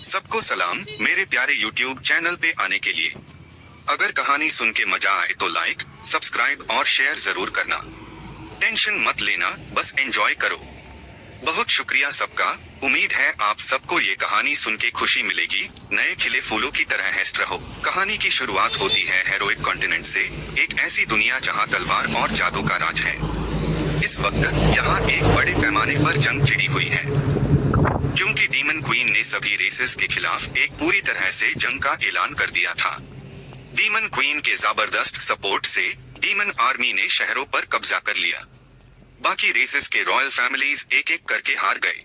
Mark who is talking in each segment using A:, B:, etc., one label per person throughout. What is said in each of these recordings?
A: सबको सलाम मेरे प्यारे YouTube चैनल पे आने के लिए। अगर कहानी सुन के मजा आए तो लाइक, सब्सक्राइब और शेयर जरूर करना। टेंशन मत लेना, बस एंजॉय करो। बहुत शुक्रिया सबका। उम्मीद है आप सबको ये कहानी सुन के खुशी मिलेगी। नए खिले फूलों की तरह हेस्ट रहो। कहानी की शुरुआत होती है हेरोइक कॉन्टिनेंट से, एक ऐसी दुनिया जहाँ तलवार और जादू का राज है। इस वक्त यहाँ एक बड़े पैमाने पर जंग छिड़ी हुई है, क्योंकि डीमन क्वीन ने सभी रेसेस के खिलाफ एक पूरी तरह से जंग का ऐलान कर दिया था। डीमन क्वीन के जबरदस्त सपोर्ट से डीमन आर्मी ने शहरों पर कब्जा कर लिया। बाकी रेसेस के रॉयल फैमिलीज एक एक करके हार गए।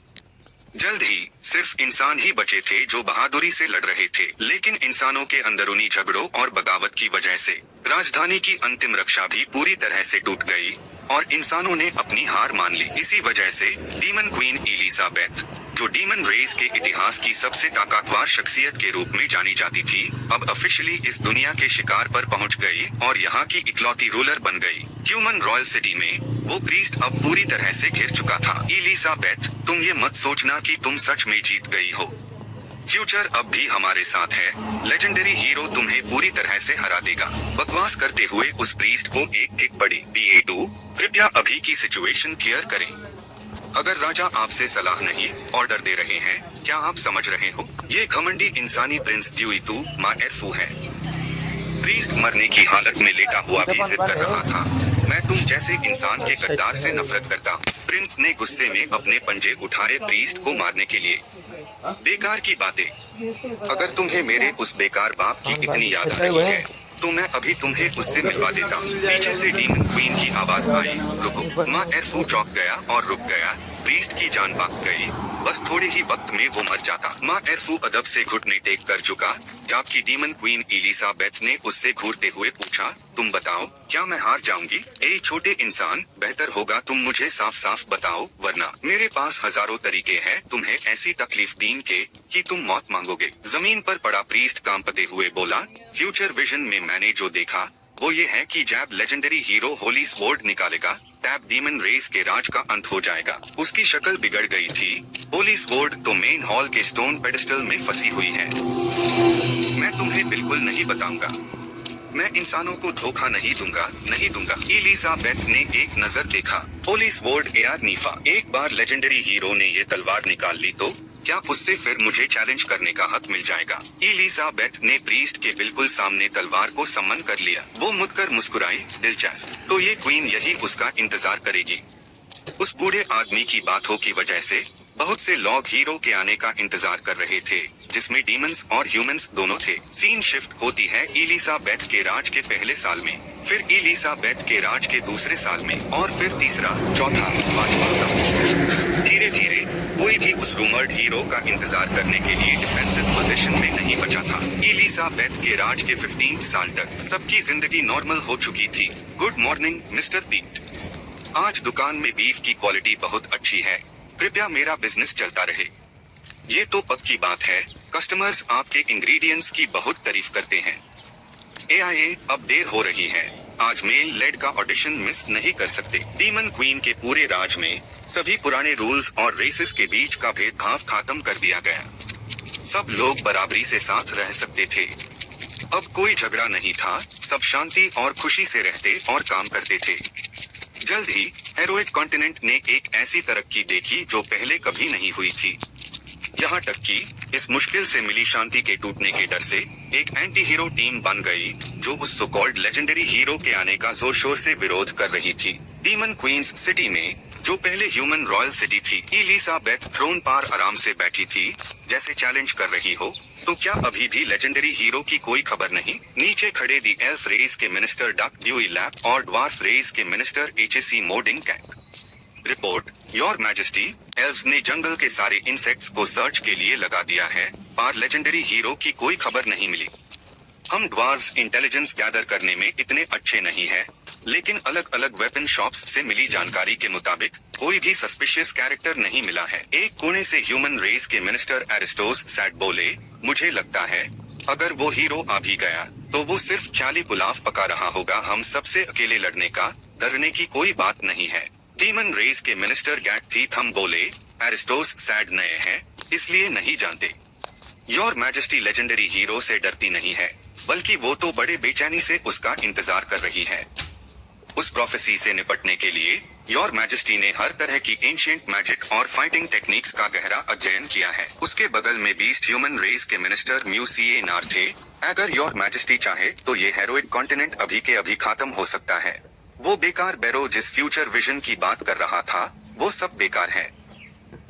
A: जल्द ही सिर्फ इंसान ही बचे थे जो बहादुरी से लड़ रहे थे, लेकिन इंसानों के अंदरूनी झगड़ों और बगावत की वजह से राजधानी की अंतिम रक्षा भी पूरी तरह से टूट गई और इंसानों ने अपनी हार मान ली। इसी वजह से डीमन क्वीन एलिजाबेथ, जो डीमन रेस के इतिहास की सबसे ताकतवर शख्सियत के रूप में जानी जाती थी, अब ऑफिशियली इस दुनिया के शिकार पर पहुंच गई और यहाँ की इकलौती रूलर बन गई। ह्यूमन रॉयल सिटी में वो प्रीस्ट अब पूरी तरह से घिर चुका था। एलिजाबेथ, तुम ये मत सोचना कि तुम सच में जीत गई हो। फ्यूचर अब भी हमारे साथ है। लेजेंडरी हीरो तुम्हें पूरी तरह से हरा देगा। बकवास करते हुए उस प्रीस्ट को एक किक पड़ी। BA2, कृपया अभी की सिचुएशन क्लियर करें। अगर राजा आपसे सलाह नहीं, ऑर्डर दे रहे हैं, क्या आप समझ रहे हो? ये घमंडी इंसानी प्रिंस ड्यूइतू माएरफू है। प्रीस्ट मरने की हालत में लेटा हुआ भी जिद कर रहा था। मैं तुम जैसे इंसान के गद्दार से नफरत करता हूँ। प्रिंस ने गुस्से में अपने पंजे उठाए प्रीस्ट को मारने के लिए। बेकार की बातें। अगर तुम्हें मेरे उस बेकार बाप की इतनी याद आ रही है तो मैं अभी तुम्हें उससे मिलवा देता हूँ। पीछे से डीमन क्वीन की आवाज आई, रुको। माएरफू चौंक गया और रुक गया। प्रीस्ट की जान भाग गई। बस थोड़े ही वक्त में वो मर जाता। माएरफू अदब से घुटने टेक कर झुका, जबकि डीमन क्वीन एलिजाबेथ ने उससे घूरते हुए पूछा, तुम बताओ, क्या मैं हार जाऊंगी? ए छोटे इंसान, बेहतर होगा तुम मुझे साफ साफ बताओ, वरना मेरे पास हजारों तरीके हैं तुम्हें ऐसी तकलीफ देने के कि तुम मौत मांगोगे। जमीन पर पड़ा प्रीस्ट कांपते हुए बोला, फ्यूचर विजन में मैंने जो देखा वो ये है कि जब लेजेंडरी हीरो होली स्वॉर्ड निकालेगा तब डीमन रेस के राज का अंत हो जाएगा। उसकी शक्ल बिगड़ गई थी। होली स्वॉर्ड तो मेन हॉल के स्टोन पेडिस्टल में फंसी हुई है। मैं तुम्हें बिल्कुल नहीं बताऊंगा। मैं इंसानों को धोखा नहीं दूंगा, नहीं दूंगा। एलिजाबेथ ने एक नजर देखा। होली स्वॉर्ड एआर नीफा, एक बार लेजेंडरी हीरो ने ये तलवार निकाल ली तो क्या उससे फिर मुझे चैलेंज करने का हक मिल जाएगा? एलिजाबेथ ने प्रीस्ट के बिल्कुल सामने तलवार को सम्मन कर लिया। वो मुड़कर मुस्कुराई, दिलचस्प, तो ये क्वीन यही उसका इंतजार करेगी। उस बूढ़े आदमी की बातों की वजह से बहुत से लोग हीरो के आने का इंतजार कर रहे थे, जिसमें डीमंस और ह्यूमंस दोनों थे। सीन शिफ्ट होती है एलिजाबेथ के राज के पहले साल में, फिर एलिजाबेथ के राज के दूसरे साल में, और फिर तीसरा, चौथा, पांचवा साल। धीरे धीरे कोई भी उस रूमर्ड हीरो का इंतजार करने के लिए डिफेंसिव पोजीशन में नहीं बचा था। एलिजाबेथ के राज के 15 साल तक सबकी जिंदगी नॉर्मल हो चुकी थी। गुड मॉर्निंग मिस्टर पीट। आज दुकान में बीफ की क्वालिटी बहुत अच्छी है। कृपया मेरा बिजनेस चलता रहे। ये तो पक्की बात है, कस्टमर्स आपके इंग्रेडिएंट्स की बहुत तारीफ करते हैं। AIA, अब देर हो रही है। आज मेल लेड का ऑडिशन मिस नहीं कर सकते। डीमन क्वीन के पूरे राज में सभी पुराने रूल्स और रेसेस के बीच का भेदभाव खत्म कर दिया गया। सब लोग बराबरी से साथ रह सकते थे। अब कोई झगड़ा नहीं था, सब शांति और खुशी से रहते और काम करते थे। जल्द ही हेरोइक कॉन्टिनेंट ने एक ऐसी तरक्की देखी जो पहले कभी नहीं हुई थी। यहाँ तक कि इस मुश्किल से मिली शांति के टूटने के डर से एक एंटी हीरो टीम बन गई, जो उस सो कॉल्ड लेजेंडरी हीरो के आने का जोर शोर से विरोध कर रही थी। डीमन क्वींस सिटी में, जो पहले ह्यूमन रॉयल सिटी थी, एलिजाबेथ थ्रोन पर आराम से बैठी थी, जैसे चैलेंज कर रही हो, तो क्या अभी भी लेजेंडरी हीरो की कोई खबर नहीं? नीचे खड़े दी एल्फ रेस के मिनिस्टर डक ड्यूई लैप और ड्वार्फ रेस के मिनिस्टर HAC मोडिंग कैंक। रिपोर्ट, योर मैजेस्टी, एल्व्स ने जंगल के सारे इंसेक्ट्स को सर्च के लिए लगा दिया है, पर लेजेंडरी हीरो की कोई खबर नहीं मिली। हम ड्वार्फ्स इंटेलिजेंस गैदर करने में इतने अच्छे नहीं है, लेकिन अलग अलग वेपन शॉप्स से मिली जानकारी के मुताबिक कोई भी सस्पिशियस कैरेक्टर नहीं मिला है। एक कोने से ह्यूमन रेस के मिनिस्टर एरिस्टोस सैड बोले, मुझे लगता है अगर वो हीरो आ भी गया तो वो सिर्फ ख्याली पुलाव पका रहा होगा। हम सबसे अकेले लड़ने का, डरने की कोई बात नहीं है। डीमन रेस के मिनिस्टर गैट थी थम बोले, एरिस्टोस सैड नए हैं, इसलिए नहीं जानते। योर मैजेस्टी लेजेंडरी हीरो से डरती नहीं है, बल्कि वो तो बड़े बेचैनी से उसका इंतजार कर रही है। उस प्रोफेसी से निपटने के लिए योर मैजेस्टी ने हर तरह की एंशिएंट मैजिक और फाइटिंग टेक्निक्स का गहरा अध्ययन किया है। उसके बगल में बीस्ट ह्यूमन रेस के मिनिस्टर म्यूसीए नार थे। अगर योर मैजेस्टी चाहे तो ये हेरोइक कॉन्टिनेंट अभी के अभी खत्म हो सकता है। वो बेकार बैरो जिस फ्यूचर विजन की बात कर रहा था, वो सब बेकार है।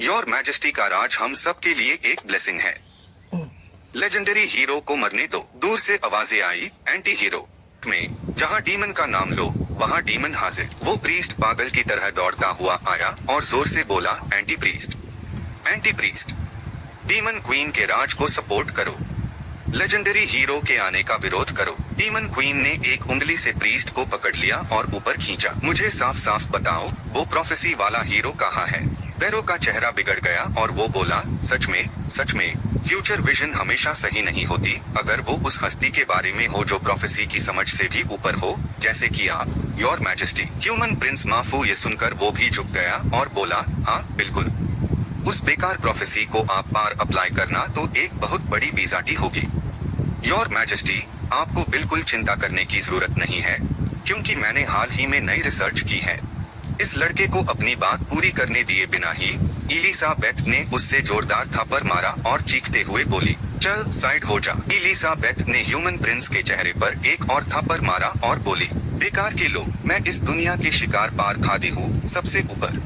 A: योर मैजेस्टी का राज हम सब के लिए एक ब्लेसिंग है। लेजेंडरी हीरो को मरने दो। दूर से आवाजें आई, एंटी हीरो में जहां डीमन का नाम लो वहां डीमन हाजिर। वो प्रीस्ट पागल की तरह दौड़ता हुआ आया और जोर से बोला, anti priest, anti priest, demon queen के राज को सपोर्ट करो, लेजेंडरी हीरो के आने का विरोध करो। डीमन क्वीन ने एक उंगली से प्रीस्ट को पकड़ लिया और ऊपर खींचा। मुझे साफ साफ बताओ, वो प्रोफेसी वाला हीरो कहाँ है? बैरो का चेहरा बिगड़ गया और वो बोला, सच में फ्यूचर विजन हमेशा सही नहीं होती। अगर वो उस हस्ती के बारे में हो जो प्रोफेसी की समझ से भी ऊपर हो, जैसे कि आप, योर मैजेस्टी। ह्यूमन प्रिंस माफू ये सुनकर वो भी झुक गया और बोला, हाँ बिल्कुल, उस बेकार प्रोफेसी को आप पार अप्लाई करना तो एक बहुत बड़ी बीजाटी होगी। योर मैजेस्टी, आपको बिल्कुल चिंता करने की जरूरत नहीं है, क्योंकि मैंने हाल ही में नई रिसर्च की है। इस लड़के को अपनी बात पूरी करने दिए बिना ही एलिजाबेथ ने उससे जोरदार थप्पड़ मारा और चीखते हुए बोली, चल साइड हो जा। एलिजाबेथ ने ह्यूमन प्रिंस के चेहरे पर एक और थप्पड़ मारा और बोली, बेकार के लोग, मैं इस दुनिया के शिकार पार खादी हूँ सबसे ऊपर।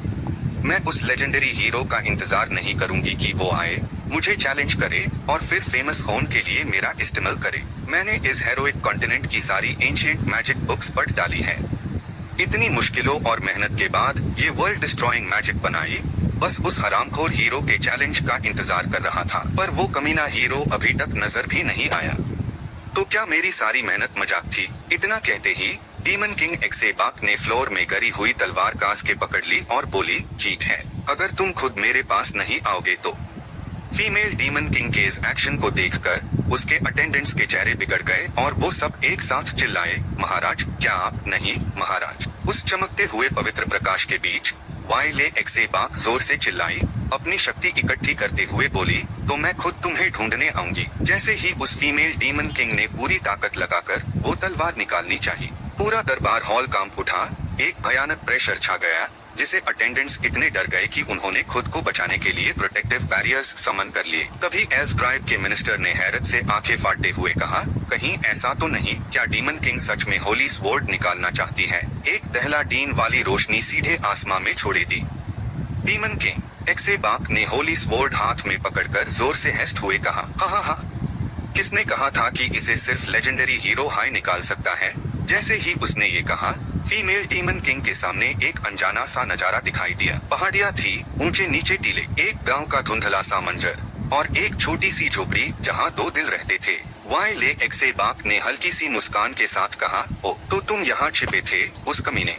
A: मैं उस लेजेंडरी हीरो का इंतजार नहीं करूंगी कि वो आए, मुझे चैलेंज करे और फिर फेमस होने के लिए मेरा इस्तेमाल करे। मैंने इस हेरोइक कॉन्टिनेंट की सारी एंशिएंट मैजिक बुक्स पढ़ डाली है। इतनी मुश्किलों और मेहनत के बाद ये वर्ल्ड डिस्ट्रॉइंग मैजिक बनाई, बस उस हरामखोर हीरो के चैलेंज का इंतजार कर रहा था। पर वो कमीना हीरो अभी तक नजर भी नहीं आया। तो क्या मेरी सारी मेहनत मजाक थी? इतना कहते ही डीमन किंग एक्सेबाक ने फ्लोर में गरी हुई तलवार कास के पकड़ ली और बोली, ठीक है, अगर तुम खुद मेरे पास नहीं आओगे तो। फीमेल डीमन किंग के इस एक्शन को देखकर उसके अटेंडेंट्स के चेहरे बिगड़ गए और वो सब एक साथ चिल्लाए, महाराज, क्या आप? नहीं महाराज। उस चमकते हुए पवित्र प्रकाश के बीच वाइले एक्सेबाक जोर से चिल्लाई, अपनी शक्ति इकट्ठी करते हुए बोली, तो मैं खुद तुम्हें ढूंढने आऊंगी। जैसे ही उस फीमेल डीमन किंग ने पूरी ताकत लगाकर वो तलवार निकालनी चाहिए, पूरा दरबार हॉल कांप उठा। एक भयानक प्रेशर छा गया, जिसे अटेंडेंट्स इतने डर गए कि उन्होंने खुद को बचाने के लिए प्रोटेक्टिव बैरियर्स समन कर लिए। तभी एल्फ ट्राइब के मिनिस्टर ने हैरत से आंखें फाड़ते हुए कहा, कहीं ऐसा तो नहीं? क्या डीमन किंग सच में होली स्वॉर्ड निकालना चाहती है? एक दहला डीन वाली रोशनी सीधे आसमां में छोड़े दी। डीमन किंग एक्सेबाक ने होली स्वॉर्ड हाथ में पकड़कर जोर से हेस्ट हुए कहा, हा, किसने कहा था कि इसे सिर्फ लेजेंडरी हीरो हाई निकाल सकता है? जैसे ही उसने ये कहा, फीमेल डीमन किंग के सामने एक अनजाना सा नजारा दिखाई दिया। पहाड़ियां थी, ऊंचे नीचे टीले, एक गांव का धुंधला सा मंजर और एक छोटी सी झोपड़ी जहां दो दिल रहते थे। वाइले एक्सेबाक ने हल्की सी मुस्कान के साथ कहा, ओ, तो तुम यहाँ छिपे थे, उस कमीने।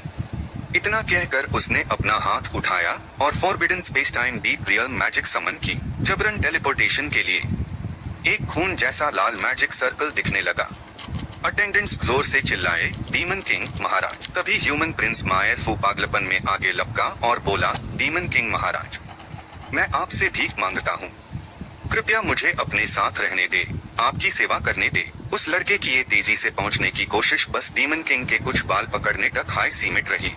A: इतना कहकर उसने अपना हाथ उठाया और forbidden space time deep real magic summon की। जबरन टेलीपोर्टेशन के लिए एक खून जैसा लाल मैजिक सर्कल दिखने लगा। अटेंडेंट्स जोर से चिल्लाए, डीमन किंग महाराज। तभी ह्यूमन प्रिंस मायर फू पागलपन में आगे लपका और बोला, डीमन किंग महाराज, मैं आपसे भीख मांगता हूँ, कृपया मुझे अपने साथ रहने दे, आपकी सेवा करने दे। उस लड़के की ये तेजी से पहुंचने की कोशिश बस डीमन किंग के कुछ बाल पकड़ने तक हाई सीमित रही।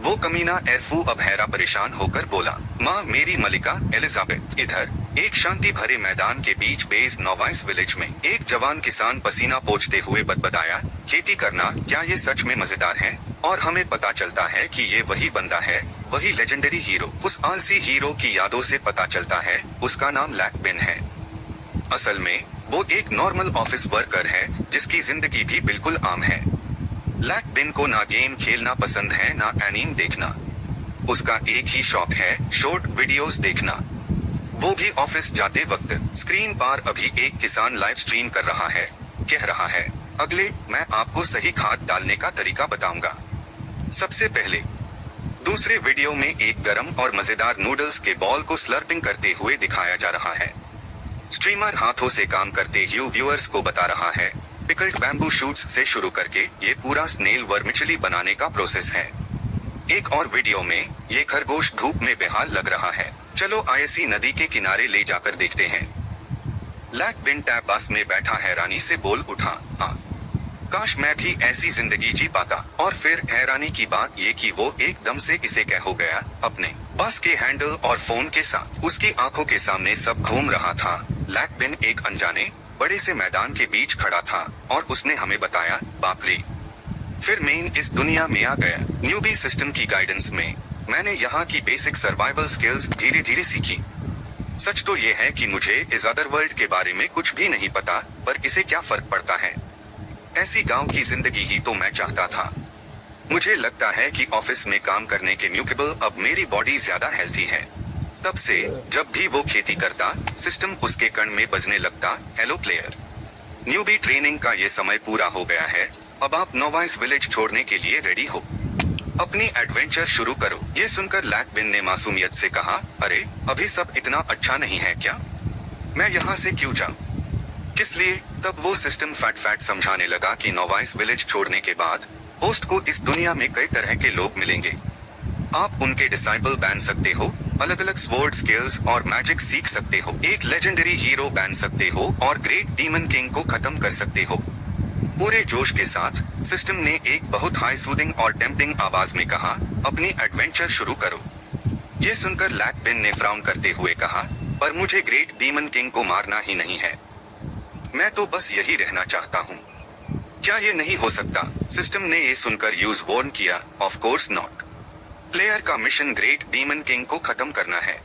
A: वो कमीना एरफू अब हैरा परेशान होकर बोला, माँ मेरी मलिका एलिजाबेथ। इधर एक शांति भरे मैदान के बीच बेस नोवाइस विलेज में एक जवान किसान पसीना पोंछते हुए बदबदाया, खेती करना क्या ये सच में मजेदार है? और हमें पता चलता है कि ये वही बंदा है, वही लेजेंडरी हीरो। उस आलसी हीरो की यादों से पता चलता है उसका नाम लैकबिन है। असल में वो एक नॉर्मल ऑफिस वर्कर है जिसकी जिंदगी भी बिल्कुल आम है। लैकबिन को ना गेम खेलना पसंद है ना एनीम देखना। उसका एक ही शौक है, शॉर्ट वीडियोस देखना। वो भी ऑफिस जाते वक्त स्क्रीन पर अभी एक किसान लाइव स्ट्रीम कर रहा है, कह रहा है, अगले मैं आपको सही खाद डालने का तरीका बताऊंगा। सबसे पहले दूसरे वीडियो में एक गरम और मजेदार नूडल्स के बॉल को स्लर्पिंग करते हुए दिखाया जा रहा है। स्ट्रीमर हाथों से काम करते हुए व्यूअर्स को बता रहा है पिकल्ड बैम्बू शूट्स से शुरू करके ये पूरा स्नेल वर्मिचुअली बनाने का प्रोसेस है। एक और वीडियो में ये खरगोश धूप में बेहाल लग रहा है। चलो आयसी नदी के किनारे ले जाकर देखते हैं। लैक बिन टैब बस में बैठा हैरानी से बोल उठा, हाँ काश मैं भी ऐसी जिंदगी जी पाता। और फिर हैरानी की बात ये कि वो एकदम से इसे क्या हो गया, अपने बस के हैंडल और फोन के साथ उसकी आंखों के सामने सब घूम रहा था। लैक बिन एक अनजाने बड़े से मैदान के बीच खड़ा था और उसने हमें बताया, बाप रे। फिर मैं इस दुनिया में आ गया। न्यूबी सिस्टम की गाइडेंस में मैंने यहाँ की बेसिक सर्वाइवल स्किल्स धीरे धीरे सीखी। सच तो ये है कि मुझे इस अदर वर्ल्ड के बारे में कुछ भी नहीं पता, पर इसे क्या फर्क पड़ता है। ऐसी गांव की जिंदगी ही तो मैं चाहता था। मुझे लगता है कि ऑफिस में काम करने के म्यूकेबल अब मेरी बॉडी ज्यादा हेल्थी है। तब से जब भी वो खेती करता, सिस्टम उसके कान में बजने लगता, हेलो प्लेयर, न्यूबी ट्रेनिंग का ये समय पूरा हो गया है। अब आप नोवाइस विलेज छोड़ने के लिए रेडी हो, अपनी एडवेंचर शुरू करो। ये सुनकर लैक बिन ने मासूमियत से कहा, अरे अभी सब इतना अच्छा नहीं है क्या, मैं यहाँ से क्यों जाऊँ, किस लिए। तब वो सिस्टम फैट समझाने लगा कि नोवाइस विलेज छोड़ने के बाद होस्ट को इस दुनिया में कई तरह के लोग मिलेंगे। आप उनके डिसाइपल बन सकते हो, अलग अलग स्वॉर्ड स्किल्स और मैजिक सीख सकते हो, एक लेजेंडरी हीरो बन सकते हो और ग्रेट डीमन किंग को खत्म कर सकते हो। पूरे जोश के साथ सिस्टम ने एक बहुत हाई सूदिंग और टेम्पटिंग आवाज में कहा, अपनी एडवेंचर शुरू करो। ये सुनकर लैक बिन ने फ्राउन करते हुए कहा, पर मुझे ग्रेट डीमन किंग को मारना ही नहीं है, मैं तो बस यही रहना चाहता हूँ। क्या ये नहीं हो सकता। सिस्टम ने ये सुनकर यूज वार्न किया, ऑफ कोर्स नॉट। प्लेयर का मिशन ग्रेट डीमन किंग को खत्म करना है,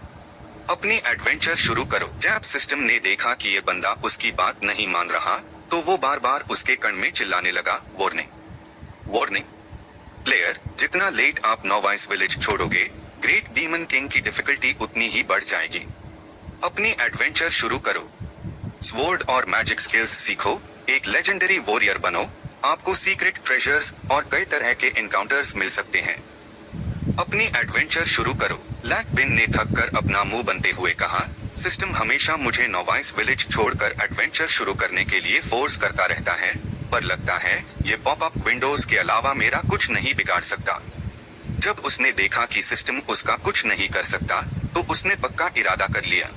A: अपनी एडवेंचर शुरू करो। जब सिस्टम ने देखा कि ये बंदा उसकी बात नहीं मान रहा, तो वो बार बार उसके कान में चिल्लाने लगा, वार्निंग वार्निंग। प्लेयर, जितना लेट आप नोवाइस विलेज छोड़ोगे, ग्रेट डीमन किंग की डिफिकल्टी उतनी ही बढ़ जाएगी। अपनी एडवेंचर शुरू करो, स्वॉर्ड और मैजिक स्किल्स सीखो, एक लेजेंडरी वॉरियर बनो, आपको सीक्रेट ट्रेजर्स और कई तरह के एनकाउंटर्स मिल सकते हैं। अपनी एडवेंचर शुरू करो। लैक बिन ने थक कर अपना मुंह बनते हुए कहा, सिस्टम हमेशा मुझे नोवाइस विलेज छोड़कर एडवेंचर शुरू करने के लिए फोर्स करता रहता है, पर लगता है ये पॉपअप विंडोज के अलावा मेरा कुछ नहीं बिगाड़ सकता। जब उसने देखा कि सिस्टम उसका कुछ नहीं कर सकता, तो उसने पक्का इरादा कर लिया,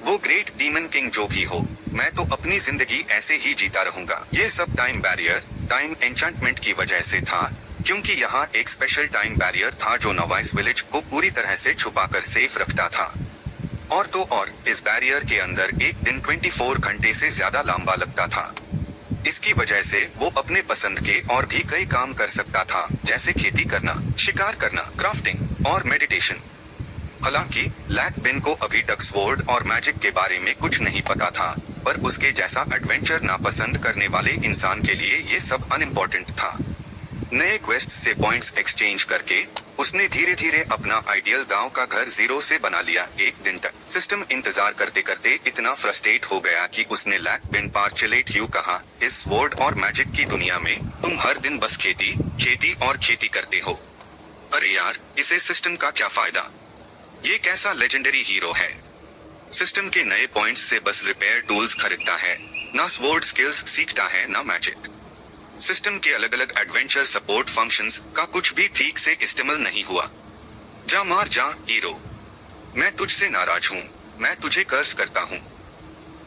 A: वो ग्रेट डीमन किंग जो भी हो, मैं तो अपनी जिंदगी ऐसे ही जीता रहूंगा। ये सब टाइम बैरियर, टाइम एन्चेंटमेंट की वजह से था, क्योंकि यहाँ एक स्पेशल टाइम बैरियर था जो नोवाइस विलेज को पूरी तरह से छुपाकर सेफ रखता था। और तो और इस बैरियर के अंदर एक दिन 24 घंटे से ज्यादा लंबा लगता था। इसकी वजह से वो अपने पसंद के और भी कई काम कर सकता था, जैसे खेती करना, शिकार करना, क्राफ्टिंग और मेडिटेशन। हालांकि लैक बिन को अभी तक स्वॉर्ड और मैजिक के बारे में कुछ नहीं पता था, पर उसके जैसा एडवेंचर नापसंद करने वाले इंसान के लिए ये सब अनइम्पोर्टेंट था। नए क्वेस्ट से पॉइंट्स एक्सचेंज करके उसने धीरे धीरे अपना आइडियल गांव का घर जीरो से बना लिया। एक दिन तक सिस्टम इंतजार करते करते इतना फ्रस्ट्रेट हो गया कि उसने लैक बिन पार्चुलेट यू कहा, इस स्वॉर्ड और मैजिक की दुनिया में तुम हर दिन बस खेती खेती और खेती करते हो। अरे यार, इसे सिस्टम का क्या फायदा, ये कैसा लेजेंडरी हीरो है, सिस्टम के नए पॉइंट्स से बस रिपेयर टूल्स खरीदता है, ना स्वॉर्ड स्किल्स सीखता है ना मैजिक। सिस्टम के अलग अलग एडवेंचर सपोर्ट फंक्शंस का कुछ भी ठीक से इस्तेमाल नहीं हुआ। जा मार जा हीरो, मैं तुझसे नाराज हूँ, मैं तुझे कर्ज करता हूँ।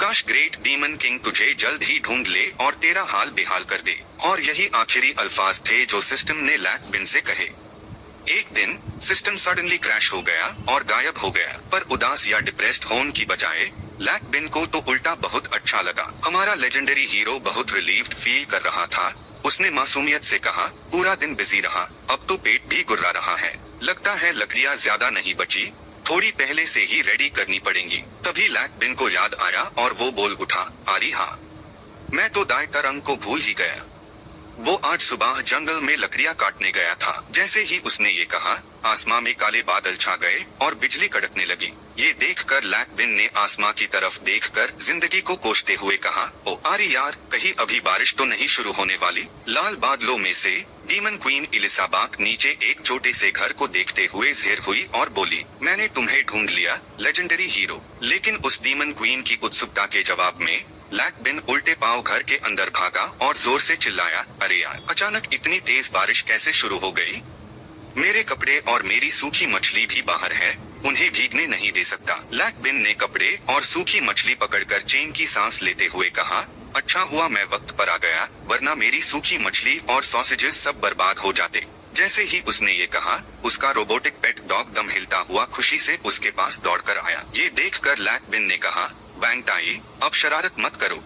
A: काश ग्रेट डीमन किंग तुझे जल्द ही ढूंढ ले और तेरा हाल बेहाल कर दे। और यही आखिरी अल्फाज थे जो सिस्टम ने लैक बिन से कहे। एक दिन सिस्टम सडनली क्रैश हो गया और गायब हो गया, पर उदास या डिप्रेस्ड होने की बजाय लैक बिन को तो उल्टा बहुत अच्छा लगा। हमारा लेजेंडरी हीरो बहुत रिलीव्ड फील कर रहा था। उसने मासूमियत से कहा, पूरा दिन बिजी रहा, अब तो पेट भी गुर्रा रहा है, लगता है लकड़ियां ज्यादा नहीं बची, थोड़ी पहले से ही रेडी करनी पड़ेंगी। तभी लैक बिन को याद आया और वो बोल उठा, अरे हाँ, मैं तो दाएं रंग को भूल ही गया। वो आज सुबह जंगल में लकड़ियां काटने गया था। जैसे ही उसने ये कहा, आसमां में काले बादल छा गए और बिजली कड़कने लगी। ये देखकर लैक बिन ने आसमां की तरफ देखकर जिंदगी को कोसते हुए कहा, ओ अरे यार, कहीं अभी बारिश तो नहीं शुरू होने वाली। लाल बादलों में से डीमन क्वीन इलिसाबाक नीचे एक छोटे से घर को देखते हुए ज़ेर हुई और बोली, मैंने तुम्हें ढूंढ लिया लेजेंडरी हीरो। लेकिन उस डीमन क्वीन की उत्सुकता के जवाब में लैक बिन उल्टे पांव घर के अंदर भागा और जोर से चिल्लाया, अरे यार, अचानक इतनी तेज बारिश कैसे शुरू हो गई? मेरे कपड़े और मेरी सूखी मछली भी बाहर है। उन्हें भीगने नहीं दे सकता। लैक बिन ने कपड़े और सूखी मछली पकड़कर चैन की सांस लेते हुए कहा, अच्छा हुआ मैं वक्त पर आ गया, वरना मेरी सूखी मछली और सॉसेजेस सब बर्बाद हो जाते। जैसे ही उसने ये कहा, उसका रोबोटिक पेट डॉग दम हिलता हुआ खुशी से उसके पास दौड़कर आया। ये देखकर लैक बिन ने कहा, वैंग टाई, अब शरारत मत करो,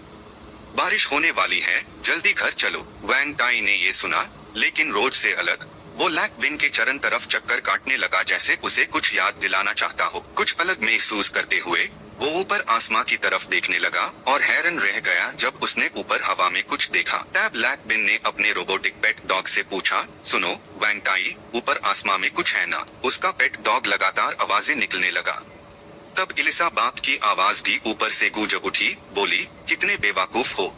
A: बारिश होने वाली है, जल्दी घर चलो। वैंग टाई ने ये सुना, लेकिन रोज से अलग, वो लैक बिन के चरण तरफ चक्कर काटने लगा जैसे उसे कुछ याद दिलाना चाहता हो। कुछ अलग महसूस करते हुए वो ऊपर आसमां की तरफ देखने लगा और हैरान रह गया जब उसने ऊपर हवा में कुछ देखा। तब लैक बिन ने अपने रोबोटिक पेट डॉग से पूछा, सुनो वैंग टाई, ऊपर आसमां में कुछ है ना? उसका पेट डॉग लगातार आवाजें निकलने लगा। तब इलिसाबाथ की आवाज भी ऊपर से गूंज उठी, बोली, कितने बेवकूफ हो,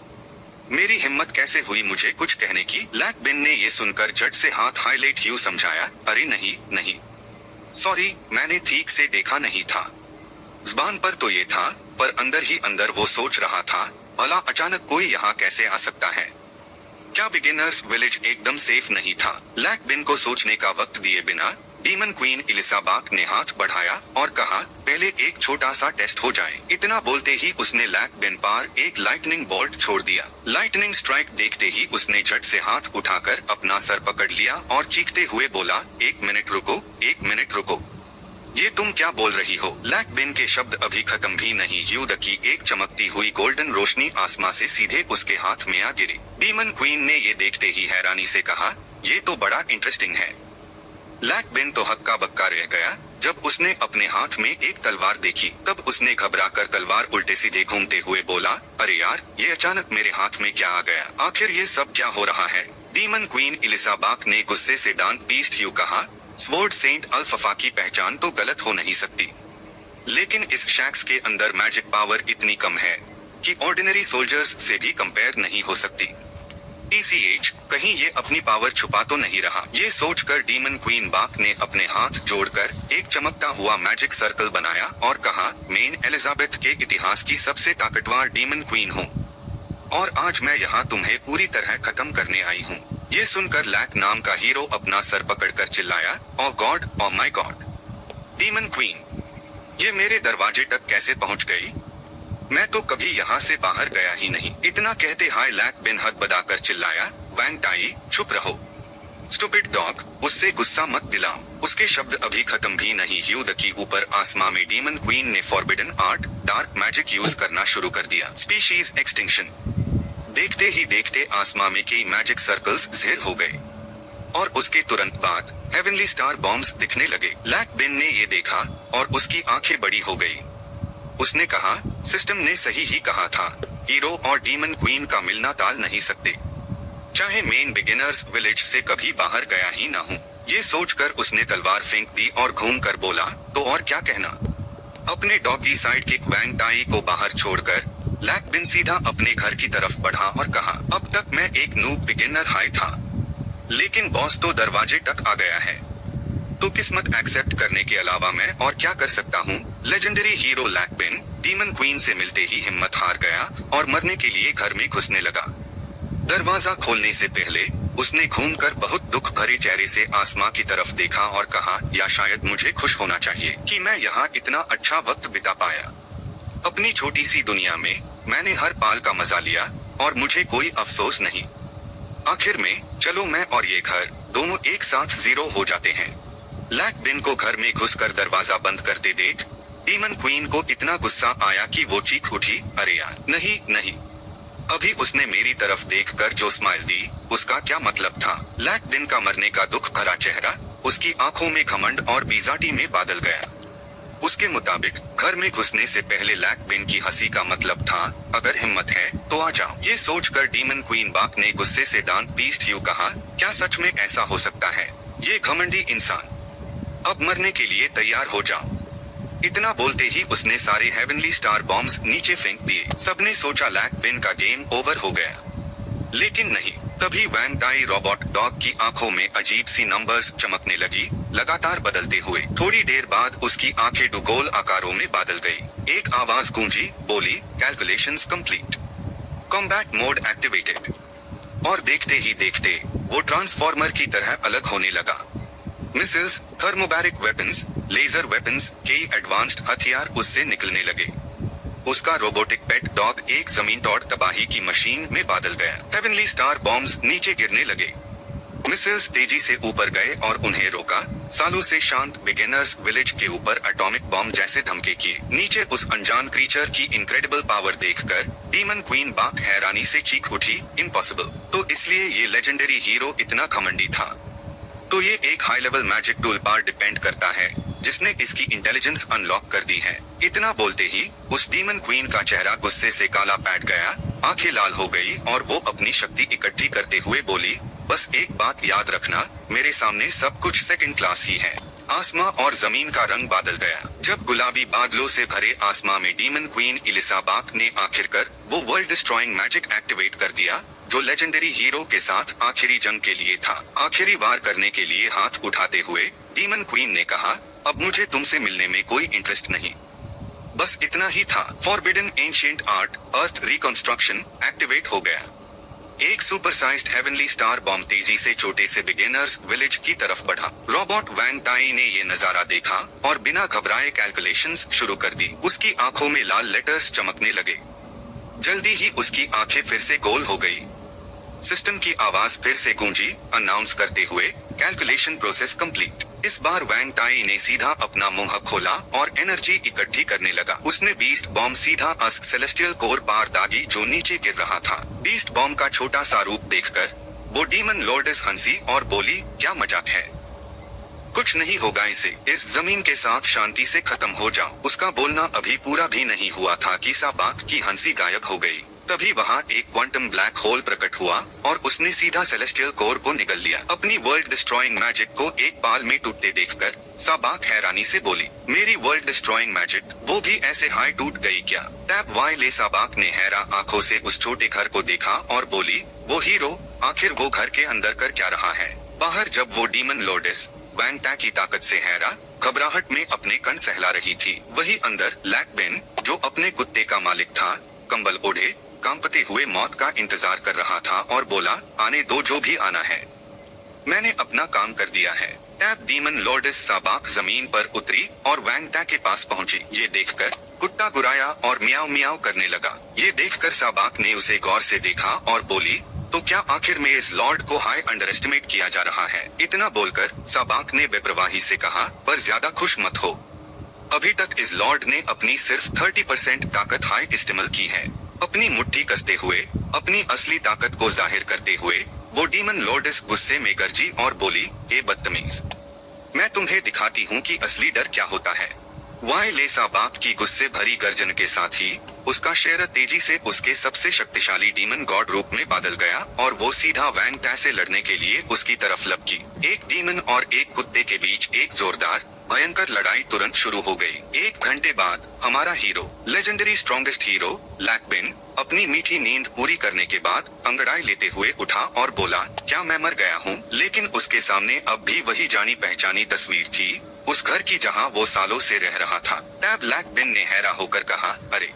A: मेरी हिम्मत कैसे हुई मुझे कुछ कहने की? लैक बिन ने ये सुनकर झट से हाथ हाईलाइट यू समझाया, अरे नहीं नहीं, सॉरी, मैंने ठीक से देखा नहीं था। जुबान पर तो ये था, पर अंदर ही अंदर वो सोच रहा था, भला अचानक कोई यहाँ कैसे आ सकता है? क्या बिगिनर्स विलेज एकदम सेफ नहीं था? लैक बिन को सोचने का वक्त दिए बिना डीमन क्वीन इलिसाबाथ ने हाथ बढ़ाया और कहा, पहले एक छोटा सा टेस्ट हो जाए। इतना बोलते ही उसने लैक बिन पर एक लाइटनिंग बोल्ट छोड़ दिया। लाइटनिंग स्ट्राइक देखते ही उसने झट से हाथ उठाकर अपना सर पकड़ लिया और चीखते हुए बोला, एक मिनट रुको, एक मिनट रुको, ये तुम क्या बोल रही हो? लैक बिन के शब्द अभी खत्म भी नहीं युद्ध की एक चमकती हुई गोल्डन रोशनी आसमां से सीधे उसके हाथ में आ गिरी। डीमन क्वीन ने ये देखते ही हैरानी से कहा, ये तो बड़ा इंटरेस्टिंग है। लैक बिन तो हक्का बक्का रह गया जब उसने अपने हाथ में एक तलवार देखी। तब उसने घबराकर तलवार उल्टे सीधे घूमते हुए बोला, अरे यार, ये अचानक मेरे हाथ में क्या आ गया? आखिर ये सब क्या हो रहा है? डीमन क्वीन इलिसाबाथ ने गुस्से से डांट पीसते हुए कहा, स्वॉर्ड सेंट अल्फफा की पहचान तो गलत हो नहीं सकती, लेकिन इस शैक्स के अंदर मैजिक पावर इतनी कम है कि ऑर्डिनरी सोल्जर्स से भी कंपेयर नहीं हो सकती। TCH, कहीं ये अपनी पावर छुपा तो नहीं रहा? ये सोचकर डीमन क्वीन बाक ने अपने हाथ जोड़कर एक चमकता हुआ मैजिक सर्कल बनाया और कहा, मैं एलिजाबेथ के इतिहास की सबसे ताकतवर डीमन क्वीन हूँ और आज मैं यहाँ तुम्हें पूरी तरह खत्म करने आई हूँ। ये सुनकर लैक नाम का हीरो अपना सर पकड़कर चिल्लाया, oh god, oh my god, demon queen, ये मेरे दरवाजे तक कैसे पहुँच गई? मैं तो कभी यहाँ से बाहर गया ही नहीं। इतना कहते हाय लैक बिन हद बदाकर चिल्लाया, वैंग टाई, चुप रहो, स्टूपिड डॉग, उससे गुस्सा मत दिलाओ। उसके शब्द अभी खत्म भी नहीं युद्ध की ऊपर आसमां में डीमन क्वीन ने forbidden art, dark magic use करना शुरू कर दिया। Species extinction. देखते ही देखते आसमां में कई मैजिक सर्कल्स ज़ेर हो गए और उसके तुरंत बाद हेवनली स्टार बॉम्ब्स दिखने लगे। लैक बिन ने ये देखा और उसकी आंखें बड़ी हो गई। उसने कहा, सिस्टम ने सही ही कहा था, हीरो और डीमन क्वीन का मिलना टाल नहीं सकते, चाहे मेन बिगिनर्स विलेज से कभी बाहर गया ही ना हूँ। ये सोचकर उसने तलवार फेंक दी और घूमकर बोला, तो और क्या कहना? अपने डॉगी साइड किक वैंग टाई को बाहर छोड़कर लैक बिन सीधा अपने घर की तरफ बढ़ा और कहा, अब तक मैं एक नूब बिगिनर हाई था, लेकिन बॉस तो दरवाजे तक आ गया है, तो किस्मत एक्सेप्ट करने के अलावा मैं और क्या कर सकता हूँ? लेजेंडरी हीरो लैक बिन डीमन क्वीन से मिलते ही हिम्मत हार गया और मरने के लिए घर में घुसने लगा। दरवाजा खोलने से पहले उसने घूमकर बहुत दुख भरे चेहरे से आसमां की तरफ देखा और कहा, या शायद मुझे खुश होना चाहिए कि मैं यहाँ इतना अच्छा वक्त बिता पाया। अपनी छोटी सी दुनिया में मैंने हर पाल का मजा लिया और मुझे कोई अफसोस नहीं। आखिर में चलो मैं और ये घर दोनों एक साथ जीरो हो जाते हैं। लैक बिन को घर में घुसकर दरवाजा बंद करते देख डीमन क्वीन को इतना गुस्सा आया कि वो चीख उठी, अरे यार, नहीं नहीं, अभी उसने मेरी तरफ देखकर जो स्माइल दी उसका क्या मतलब था? लैक बिन का मरने का दुख भरा चेहरा उसकी आंखों में घमंड और बेइज्जती में बदल गया। उसके मुताबिक घर में घुसने से पहले लैक बिन की हंसी का मतलब था, अगर हिम्मत है तो आ जाओ। ये सोचकर डीमन क्वीन बाक ने गुस्से से दांत पीसते हुए कहा, क्या सच में ऐसा हो सकता है? ये घमंडी इंसान, अब मरने के लिए तैयार हो जाओ। इतना बोलते ही उसने सारे हेवनली स्टार बॉम्ब्स नीचे फेंक दिए। सबने सोचा लैक बिन का गेम ओवर हो गया, लेकिन नहीं। तभी वैंग टाई रोबोट डॉग की आंखों में अजीब सी नंबर्स चमकने लगी, लगातार बदलते हुए। थोड़ी देर बाद उसकी आंखें दुगोल आकारों में बदल गई। एक आवाज गूंजी, बोली, calculations complete, combat mode activated. और देखते ही देखते वो ट्रांसफॉर्मर की तरह अलग होने लगा। Missiles, thermobaric weapons, laser weapons, कई एडवांस्ड हथियार उससे निकलने लगे। उसका रोबोटिक पेट डॉग एक जमीन तोड़ तबाही की मशीन में बदल गया। हेवनली स्टार बॉम्ब्स नीचे गिरने लगे। मिसाइल्स तेजी से ऊपर गए और उन्हें रोका। सालों से शांत बिगिनर्स विलेज के ऊपर एटॉमिक बॉम्ब जैसे धमके किए। नीचे उस अनजान क्रीचर की इनक्रेडिबल पावर देखकर डीमन क्वीन बाक हैरानी से चीख उठी, इम्पॉसिबल। तो इसलिए ये लेजेंडरी हीरो इतना घमंडी था। तो ये एक हाई लेवल मैजिक टूल पर डिपेंड करता है जिसने इसकी इंटेलिजेंस अनलॉक कर दी है। इतना बोलते ही उस डीमन क्वीन का चेहरा गुस्से से काला पैट गया, आंखें लाल हो गई और वो अपनी शक्ति इकट्ठी करते हुए बोली, बस एक बात याद रखना, मेरे सामने सब कुछ सेकंड क्लास ही है। आसमां और जमीन का रंग बदल गया। जब गुलाबी बादलों से भरे आसमां में डीमन क्वीन इलिसा बाक ने आखिरकार वो वर्ल्ड डिस्ट्रॉइंग मैजिक एक्टिवेट कर दिया जो लेजेंडरी हीरो के साथ आखिरी जंग के लिए था। आखिरी वार करने के लिए हाथ उठाते हुए डीमन क्वीन ने कहा, अब मुझे तुमसे मिलने में कोई इंटरेस्ट नहीं। बस इतना ही था। फॉरबिडन एंशिएंट आर्ट अर्थ रिकंस्ट्रक्शन एक्टिवेट हो गया। एक सुपरसाइज्ड हेवनली स्टार बॉम्ब तेजी से छोटे से बिगिनर्स विलेज की तरफ बढ़ा। रोबोट वैंग ताई ने ये नजारा देखा और बिना घबराए कैलकुलेशंस शुरू कर दी। उसकी आंखों में लाल लेटर्स चमकने लगे। जल्दी ही उसकी आंखें फिर से गोल हो गई। सिस्टम की आवाज फिर से गूंजी, अनाउंस करते हुए, कैलकुलेशन प्रोसेस कंप्लीट। इस बार वैंग ताई ने सीधा अपना मुंह खोला और एनर्जी इकट्ठी करने लगा। उसने बीस्ट बॉम्ब सीधा अस्क सेलेस्टियल कोर पार दागी जो नीचे गिर रहा था। बीस्ट बॉम्ब का छोटा सा रूप देखकर वो डीमन लॉर्डेस हंसी और बोली, क्या मजाक है, कुछ नहीं होगा इसे, इस जमीन के साथ शांति से खत्म हो जाओ। उसका बोलना अभी पूरा भी नहीं हुआ था कि साबाक की हंसी गायब हो गई। तभी वहाँ एक क्वांटम ब्लैक होल प्रकट हुआ और उसने सीधा सेलेस्टियल कोर को निगल लिया। अपनी वर्ल्ड डिस्ट्रॉइंग मैजिक को एक पाल में टूटते देखकर साबाक हैरानी से बोली, मेरी वर्ल्ड डिस्ट्रॉइंग मैजिक, वो भी ऐसे हाई टूट गई क्या? टैप वाई ले साबाक ने हैरा आंखों से उस छोटे घर को देखा और बोली, वो हीरो, आखिर वो घर के अंदर कर क्या रहा है? बाहर जब वो डीमन लॉर्डेस वैंग ता की ताकत से हैरा घबराहट में अपने कण सहला रही थी, वही अंदर लैक बेन जो अपने कुत्ते का मालिक था, कंबल ओढ़े कांपते हुए मौत का इंतजार कर रहा था और बोला, आने दो जो भी आना है, मैंने अपना काम कर दिया है। टैप डीमन लॉर्डेस साबाक जमीन पर उतरी और वैंग ता के पास पहुंची। ये देखकर कुत्ता गुराया और मियाओ मियाओ करने लगा। ये देखकर साबाक ने उसे गौर से देखा और बोली, तो क्या आखिर में इस लॉर्ड को हाई अंडर एस्टिमेट किया जा रहा है? इतना बोलकर साबाक ने बेपरवाही से कहा, पर ज्यादा खुश मत हो, अभी तक इस लॉर्ड ने अपनी सिर्फ 30% ताकत हाई इस्तेमाल की है। अपनी मुट्ठी कसते हुए, अपनी असली ताकत को जाहिर करते हुए वो डीमन लॉर्डेस गुस्से में गरजी और बोली, हे बदतमीज, मैं तुम्हें दिखाती हूँ कि असली डर क्या होता है। वाई ले साबाक की गुस्से भरी गर्जन के साथ ही उसका शेर तेजी से उसके सबसे शक्तिशाली डीमन गॉड रूप में बदल गया और वो सीधा वैंग ता से लड़ने के लिए उसकी तरफ लपकी। एक डीमन और एक कुत्ते के बीच एक जोरदार भयंकर लड़ाई तुरंत शुरू हो गई। 1 घंटे बाद हमारा हीरो, लेजेंडरी स्ट्रॉन्गेस्ट हीरो लैकबेन, अपनी मीठी नींद पूरी करने के बाद अंगड़ाई लेते हुए उठा और बोला, क्या मैं मर गया हूँ? लेकिन उसके सामने अब भी वही जानी पहचानी तस्वीर थी, उस घर की जहाँ वो सालों से रह रहा था। टैब लैकबेन ने हैरा होकर कहा, अरे,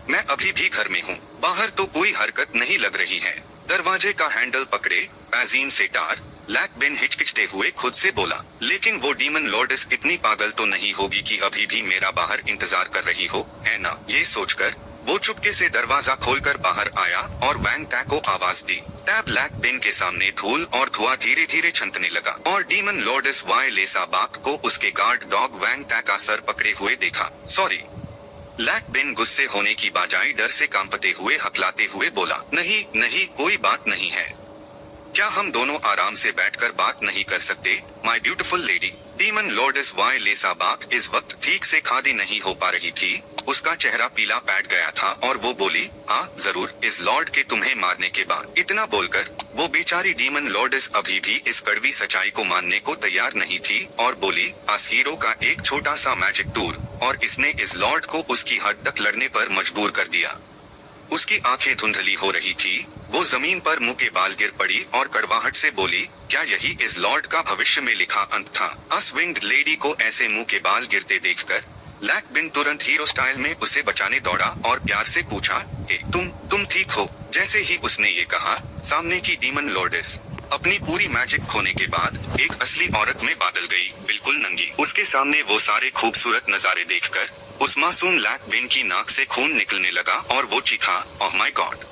A: मैं अभी भी घर में हूँ, बाहर तो कोई हरकत नहीं लग रही है। दरवाजे का हैंडल पकड़े पैजीन से टार लैकबेन हिचकिचते हुए खुद से बोला, लेकिन वो डीमन लॉर्डेस इतनी पागल तो नहीं होगी कि अभी भी मेरा बाहर इंतजार कर रही हो, है ना? ये सोचकर वो चुपके से दरवाजा खोलकर बाहर आया और वैंग ता को आवाज दी। टैब लैकबेन के सामने धूल और धुआं धीरे धीरे छंटने लगा और डीमन लॉर्डेस वाई ले साबाक को उसके गार्ड डॉग वैंग ता का सर पकड़े हुए देखा। सॉरी, लैकबेन गुस्से होने की बजाय डर से कांपते हुए हकलाते हुए बोला, नहीं नहीं, कोई बात नहीं है, क्या हम दोनों आराम से बैठकर बात नहीं कर सकते, my beautiful lady? Demon lordess वाई ले साबाक इस वक्त ठीक से खादी नहीं हो पा रही थी। उसका चेहरा पीला पैट गया था और वो बोली, हाँ जरूर, इस लॉर्ड के तुम्हें मारने के बाद। इतना बोलकर वो बेचारी डीमन लॉर्डेस अभी भी इस कड़वी सच्चाई को मानने को तैयार नहीं थी और बोली, आस हीरो का एक छोटा सा मैजिक टूर और इसने इस लॉर्ड को उसकी हद तक लड़ने पर मजबूर कर दिया। उसकी आंखें धुंधली हो रही थी, वो जमीन पर मुंह के बाल गिर पड़ी और कड़वाहट से बोली, क्या यही इस लॉर्ड का भविष्य में लिखा अंत था? अस विंग्ड लेडी को ऐसे मुंह के बाल गिरते देखकर लैकबेन तुरंत हीरो स्टाइल में उसे बचाने दौड़ा और प्यार से पूछा, हे तुम ठीक हो? जैसे ही उसने ये कहा, सामने की डीमन लॉर्डेस अपनी पूरी मैजिक खोने के बाद एक असली औरत में बदल गई, बिल्कुल नंगी। उसके सामने वो सारे खूबसूरत नजारे देखकर उस मासूम लैक बिन की नाक से खून निकलने लगा और वो चीखा, ओह माय गॉड,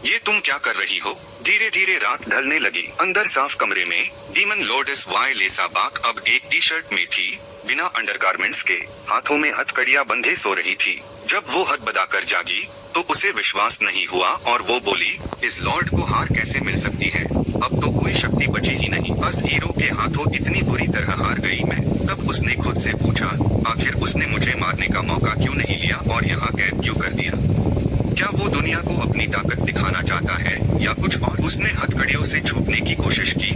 A: ये तुम क्या कर रही हो? धीरे धीरे रात ढलने लगी। अंदर साफ कमरे में डीमन लॉर्डेस वाई लेसा बाक अब एक टी शर्ट में थी, बिना अंडरगारमेंट्स के, हाथों में हथकड़ियां बंधे सो रही थी। जब वो हदबदा कर जागी तो उसे विश्वास नहीं हुआ और वो बोली, इस लॉर्ड को हार कैसे मिल सकती है? अब तो कोई शक्ति बची ही नहीं, बस हीरो के हाथों इतनी बुरी तरह हार गई मैं। तब उसने खुद से पूछा, आखिर उसने मुझे मारने का मौका क्यों नहीं लिया और यहाँ कैद क्यों कर दिया? क्या वो दुनिया को अपनी ताकत दिखाना चाहता है या कुछ और? उसने हथकड़ियों से छूटने की कोशिश की।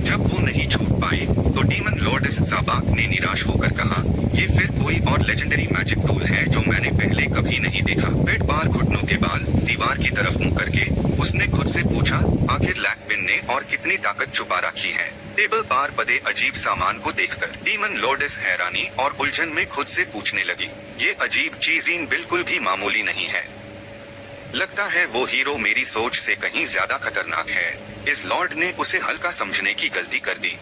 A: जब वो नहीं छूट पाई तो डीमन लॉर्ड साबाक ने निराश होकर कहा, ये फिर कोई और लेजेंडरी मैजिक टूल है जो मैंने पहले कभी नहीं देखा। बेड पार घुटनों के बाल दीवार की तरफ मुंह करके उसने खुद से पूछा, आखिर लैकबिन ने और कितनी ताकत छुपा रखी है? टेबल पार पदे अजीब सामान को देखकर डीमन लॉर्डेस हैरानी और उलझन में खुद से पूछने लगी, ये अजीब चीजें बिल्कुल भी मामूली नहीं है। लगता है वो हीरो मेरी सोच से कहीं ज्यादा खतरनाक है। इस लॉर्ड ने उसे हल्का समझने की गलती कर दी।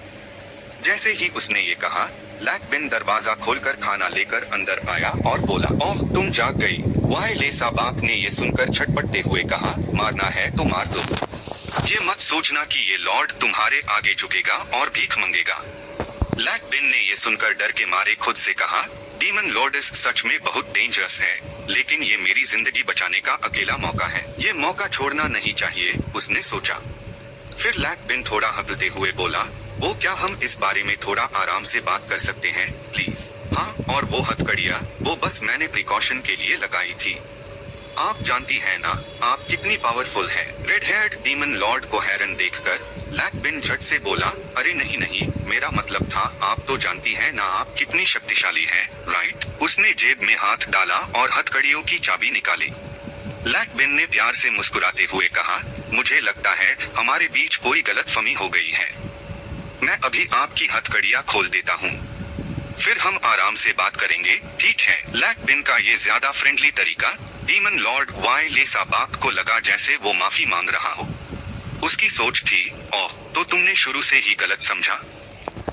A: जैसे ही उसने ये कहा, लैकबिन दरवाजा खोलकर खाना लेकर अंदर आया और बोला, ओह तुम जाग गई। वाई लेसा बाक ने ये सुनकर छटपटते हुए कहा, मारना है तो मार दो। ये मत सोचना कि ये लॉर्ड तुम्हारे आगे झुकेगा और भीख मांगेगा। लैकबिन ने ये सुनकर डर के मारे खुद से कहा, डीमन लॉर्डेस सच में बहुत डेंजरस है, लेकिन ये मेरी जिंदगी बचाने का अकेला मौका है, ये मौका छोड़ना नहीं चाहिए, उसने सोचा। फिर लैकबिन थोड़ा हकलते हुए बोला, वो क्या हम इस बारे में थोड़ा आराम से बात कर सकते हैं प्लीज? हाँ, और वो हथकड़ियां, वो बस मैंने प्रिकॉशन के लिए लगाई थी। आप जानती है ना आप कितनी पावरफुल है? रेड हेयर्ड डीमन लॉर्ड को हैरान देखकर लैकबिन झट से बोला, अरे नहीं नहीं, मेरा मतलब था आप तो जानती है ना आप कितनी शक्तिशाली है, राइट? उसने जेब में हाथ डाला और हथकड़ियों की चाबी निकाली। लैकबिन ने प्यार से मुस्कुराते हुए कहा, मुझे लगता है हमारे बीच कोई गलतफहमी हो गई है। मैं अभी आपकी हथकड़ियां खोल देता हूँ, फिर हम आराम से बात करेंगे, ठीक है? लैकबिन का ये ज्यादा फ्रेंडली तरीका डीमन लॉर्ड वाई लेसा बाक को लगा जैसे वो माफी मांग रहा हो। उसकी सोच थी, ओह तो तुमने शुरू से ही गलत समझा।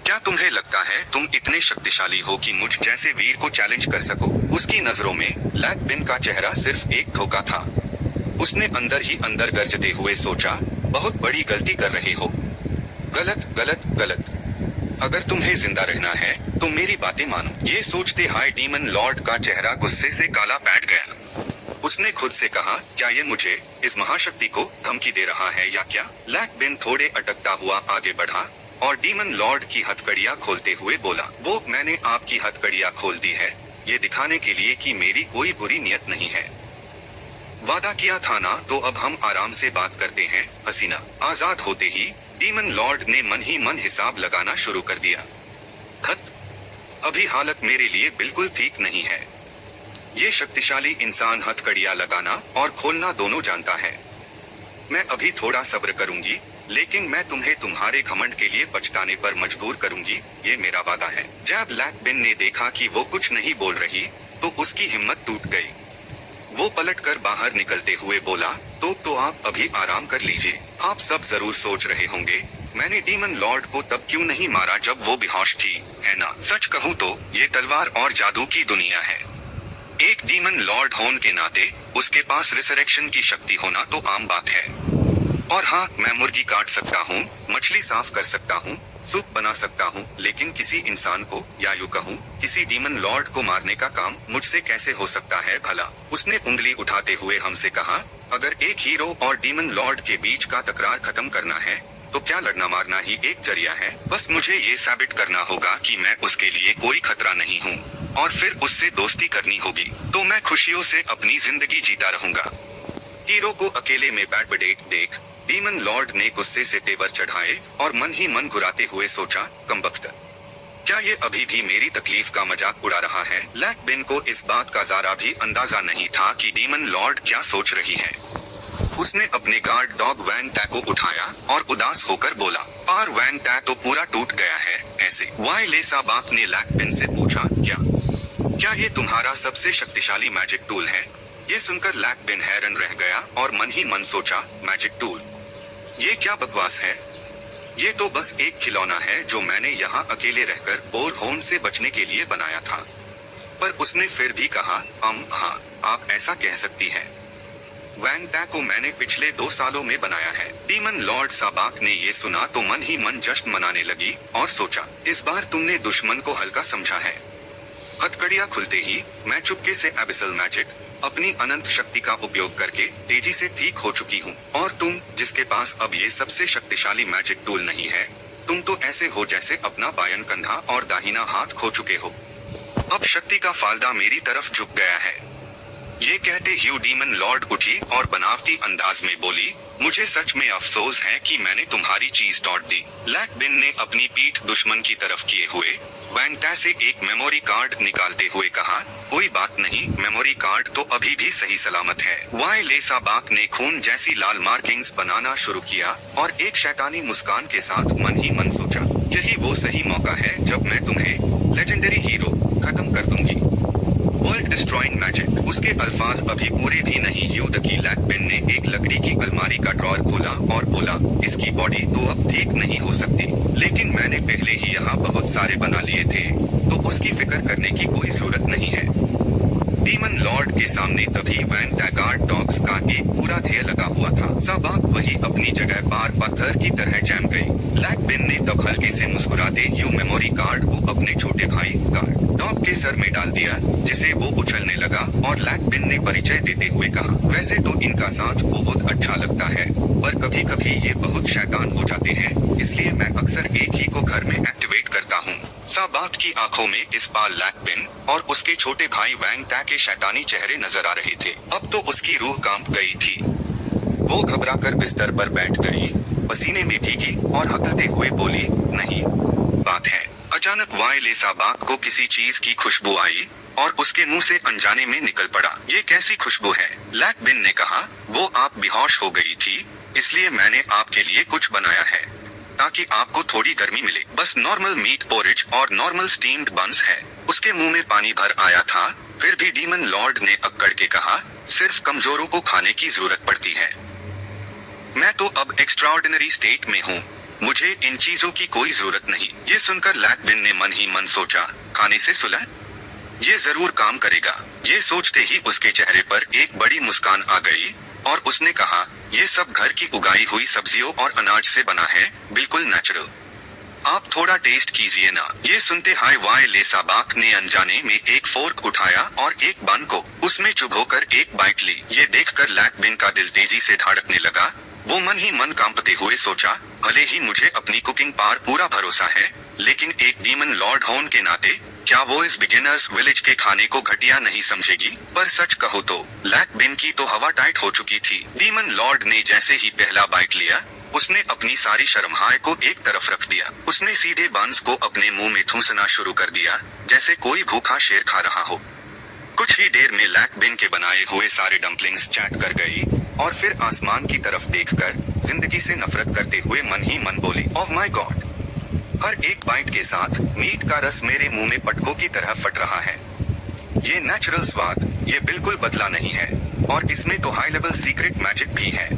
A: क्या तुम्हें लगता है तुम इतने शक्तिशाली हो कि मुझ जैसे वीर को चैलेंज कर सको? उसकी नजरों में लैकबिन का चेहरा सिर्फ एक धोखा था। उसने अंदर ही अंदर गरजते हुए सोचा, बहुत बड़ी गलती कर रहे हो। गलत गलत गलत। अगर तुम्हें जिंदा रहना है तो मेरी बातें मानो। ये सोचते हाय डीमन लॉर्ड का चेहरा गुस्से से काला बैठ गया। उसने खुद से कहा, क्या ये मुझे, इस महाशक्ति को धमकी दे रहा है या क्या? लैकबिन थोड़े अटकता हुआ आगे बढ़ा और डीमन लॉर्ड की हथकड़ियां खोलते हुए बोला, वो मैंने आपकी हथकड़ियां खोल दी है, ये दिखाने के लिए कि मेरी कोई बुरी नियत नहीं है। वादा किया था ना, तो अब हम आराम से बात करते हैं हसीना। आजाद होते ही डीमन लॉर्ड ने मन ही मन हिसाब लगाना शुरू कर दिया। खत, अभी हालत मेरे लिए बिल्कुल ठीक नहीं है। ये शक्तिशाली इंसान हथकड़ियां लगाना और खोलना दोनों जानता है। मैं अभी थोड़ा सब्र करूंगी, लेकिन मैं तुम्हें तुम्हारे घमंड के लिए पछताने पर मजबूर करूंगी, ये मेरा वादा है। जब लैकबिन ने देखा कि वो कुछ नहीं बोल रही, तो उसकी हिम्मत टूट गई। वो पलटकर बाहर निकलते हुए बोला, तो आप अभी आराम कर लीजिए। आप सब जरूर सोच रहे होंगे, मैंने डीमन लॉर्ड को तब क्यों नहीं मारा जब वो बेहोश थी, है ना? सच कहूँ तो ये तलवार और जादू की दुनिया है। एक डीमन लॉर्ड होने के नाते उसके पास रिसरेक्शन की शक्ति होना तो आम बात है। और हाँ, मैं मुर्गी काट सकता हूँ, मछली साफ कर सकता हूँ, सूप बना सकता हूँ, लेकिन किसी इंसान को, या यूं कहूँ किसी डीमन लॉर्ड को मारने का काम मुझसे कैसे हो सकता है भला? उसने उंगली उठाते हुए हमसे कहा, अगर एक हीरो और डीमन लॉर्ड के बीच का तकरार खत्म करना है तो क्या लड़ना मारना ही एक जरिया है? बस मुझे ये साबित करना होगा कि मैं उसके लिए कोई खतरा नहीं हूँ, और फिर उससे दोस्ती करनी होगी, तो मैं खुशियों से अपनी जिंदगी जीता रहूंगा। हीरो को अकेले में बैठ देख डीमन लॉर्ड ने गुस्से से तेवर चढ़ाए और मन ही मन घुराते हुए सोचा, कमबख्त, क्या ये अभी भी मेरी तकलीफ का मजाक उड़ा रहा है? लैकबिन को इस बात का जरा भी अंदाजा नहीं था कि डीमन लॉर्ड क्या सोच रही है। उसने अपने गार्ड डॉग वैंग कै को उठाया और उदास होकर बोला, पार वैंग कै तो पूरा टूट गया है ऐसे। वाई लेसा बाक ने लैकबिन से पूछा, क्या ये तुम्हारा सबसे शक्तिशाली मैजिक टूल है? ये सुनकर लैकबिन हैरान रह गया और मन ही मन सोचा, मैजिक टूल? ये क्या बकवास है? ये तो बस एक खिलौना है जो मैंने यहाँ अकेले रहकर बोर होने से बचने के लिए बनाया था। पर उसने फिर भी कहा, हाँ, आप ऐसा कह सकती हैं। वैंग ता को मैंने पिछले 2 सालों में बनाया है। डीमन लॉर्ड साबाक ने ये सुना तो मन ही मन जश्न मनाने लगी और सोचा, इस बार तुमने दुश्मन को हल्का समझा है। हथकड़ियां खुलते ही मैं चुपके से एबिसल मैजिक, अपनी अनंत शक्ति का उपयोग करके तेजी से ठीक हो चुकी हूँ। और तुम, जिसके पास अब ये सबसे शक्तिशाली मैजिक टूल नहीं है, तुम तो ऐसे हो जैसे अपना बायन कंधा और दाहिना हाथ खो चुके हो। अब शक्ति का फालदा मेरी तरफ झुक गया है। ये कहते ही डीमन लॉर्ड उठी और बनावटी अंदाज में बोली, मुझे सच में अफसोस है कि मैंने तुम्हारी चीज तोड़ दी। लैक बिन ने अपनी पीठ दुश्मन की तरफ किए हुए वैंग ता से एक मेमोरी कार्ड निकालते हुए कहा, कोई बात नहीं, मेमोरी कार्ड तो अभी भी सही सलामत है। वाई ले साबाक ने खून जैसी लाल मार्किंग्स बनाना शुरू किया और एक शैतानी मुस्कान के साथ मन ही मन सोचा, यही वो सही मौका है जब मैं तुम्हें लेजेंडरी हीरो खत्म कर दूंगी। World destroying magic. उसके अल्फाज अभी पूरे भी नहीं युद्ध की। लैक बिन ने एक लकड़ी की अलमारी का ड्रॉर खोला और बोला, इसकी बॉडी तो अब ठीक नहीं हो सकती, लेकिन मैंने पहले ही यहाँ बहुत सारे बना लिए थे, तो उसकी फिक्र करने की कोई जरूरत नहीं है। डीमन लॉर्ड के सामने तभी वैन टैगार्ड डॉग्स का एक पूरा ध्येय लगा हुआ था। साबाक वही अपनी जगह पार पत्थर की तरह जम गई। लैक बिन ने तब हल्के से मुस्कुराते यू मेमोरी कार्ड को अपने छोटे भाई गार्ड डॉग के सर में डाल दिया, जिसे वो उछलने लगा और लैक बिन ने परिचय देते हुए कहा, वैसे तो इनका साथ बहुत अच्छा लगता है, पर कभी कभी ये बहुत शैतान हो जाते हैं, इसलिए मैं अक्सर एक ही को घर में एक्टिवेट करता हूँ। साबाक की आंखों में इस बार लैक बिन और उसके छोटे भाई वैंग ता के शैतानी चेहरे नजर आ रहे थे। अब तो उसकी रूह कांप गई थी। वो घबराकर बिस्तर पर बैठ गई, पसीने में भीगी और हकलते हुए बोली, नहीं बात है। अचानक वाई ले साबाक को किसी चीज की खुशबू आई और उसके मुंह से अनजाने में निकल पड़ा, ये कैसी खुशबू है? लैक बिन ने कहा, वो आप बेहोश हो गई थी, इसलिए मैंने आपके लिए कुछ बनाया है ताकि आपको थोड़ी गर्मी मिले। बस नॉर्मल मीट पोरिज और नॉर्मल स्टीम्ड बंस है। उसके मुंह में पानी भर आया था, फिर भी डीमन लॉर्ड ने अक्कड़ के कहा, सिर्फ कमजोरों को खाने की जरूरत पड़ती है। मैं तो अब एक्स्ट्राऑर्डिनरी स्टेट में हूँ, मुझे इन चीजों की कोई जरूरत नहीं। ये सुनकर लैक बिन ने मन ही मन सोचा, खाने से सुलह, ये जरूर काम करेगा। ये सोचते ही उसके चेहरे पर एक बड़ी मुस्कान आ गई और उसने कहा, ये सब घर की उगाई हुई सब्जियों और अनाज से बना है, बिल्कुल नेचुरल। आप थोड़ा टेस्ट कीजिए ना। ये सुनते हाय वाई ले साबाक ने अनजाने में एक फोर्क उठाया और एक बन को उसमें चुभोकर एक बाइट ली। ये देखकर लैक बिन का दिल तेजी से धड़कने लगा। वो मन ही मन कांपते हुए सोचा, भले ही मुझे अपनी कुकिंग पर पूरा भरोसा है, लेकिन एक डीमन लॉर्ड होने के नाते क्या वो इस बिगिनर्स विलेज के खाने को घटिया नहीं समझेगी? पर सच कहो तो लैक बिन की तो हवा टाइट हो चुकी थी। डीमन लॉर्ड ने जैसे ही पहला बाइट लिया, उसने अपनी सारी शर्महाय को एक तरफ रख दिया। उसने सीधे बंस को अपने मुंह में ठूंसना शुरू कर दिया, जैसे कोई भूखा शेर खा रहा हो। कुछ ही देर में लैक बिन के बनाए हुए सारे डम्पलिंग्स चैट कर गई और फिर आसमान की तरफ देखकर जिंदगी से नफरत करते हुए मन ही मन बोली, ओह माय गॉड, हर एक बाइट के साथ मीट का रस मेरे मुंह में पटकों की तरह फट रहा है। ये नेचुरल स्वाद, ये बिल्कुल बदला नहीं है और इसमें तो हाई लेवल सीक्रेट मैजिक भी है।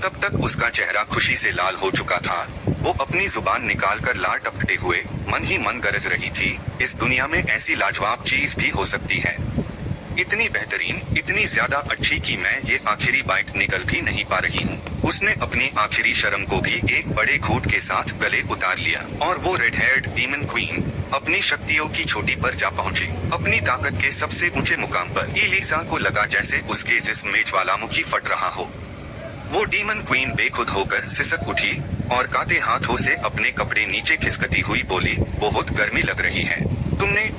A: तब तक उसका चेहरा खुशी से लाल हो चुका था। वो अपनी जुबान निकालकर लार टपकते हुए मन ही मन गरज रही थी, इस दुनिया में ऐसी लाजवाब चीज भी हो सकती है, इतनी बेहतरीन, इतनी ज्यादा अच्छी कि मैं ये आखिरी बाइट निकल भी नहीं पा रही हूँ। उसने अपनी आखिरी शर्म को भी एक बड़े घूंट के साथ गले उतार लिया और वो रेड हेयर्ड डीमन क्वीन अपनी शक्तियों की चोटी पर जा पहुंची, अपनी ताकत के सबसे ऊंचे मुकाम पर। एलिसा को लगा जैसे उसके जिस्म में ज्वालामुखी फट रहा हो। वो डीमन क्वीन बेखुद होकर सिसक उठी और काते हाथों से अपने कपड़े नीचे खिसकती हुई बोली, बहुत गर्मी लग रही है,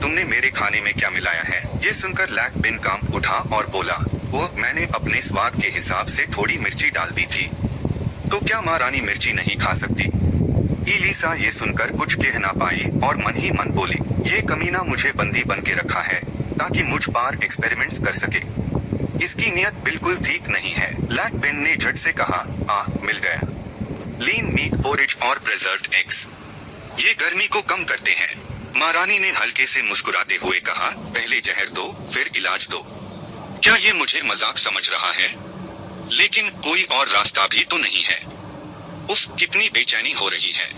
A: तुमने मेरे खाने में क्या मिलाया है? ये सुनकर लैक बिन कांप उठा और बोला, वो मैंने अपने स्वाद के हिसाब से थोड़ी मिर्ची डाल दी थी। तो क्या महारानी मिर्ची नहीं खा सकती? एलिसा ये सुनकर कुछ कह ना पाई और मन ही मन बोली, ये कमीना मुझे बंदी बन के रखा है ताकि मुझ पर एक्सपेरिमेंट्स कर सके। इसकी नियत बिल्कुल ठीक नहीं है। लैक बिन ने झट से कहा, मिल गया, लीन मीट पोरिज और प्रिजर्व्ड एग्स, ये गर्मी को कम करते हैं। महारानी ने हल्के से मुस्कुराते हुए कहा, पहले जहर दो फिर इलाज दो। क्या ये मुझे मजाक समझ रहा है? लेकिन कोई और रास्ता भी तो नहीं है। उफ, कितनी बेचैनी हो रही है।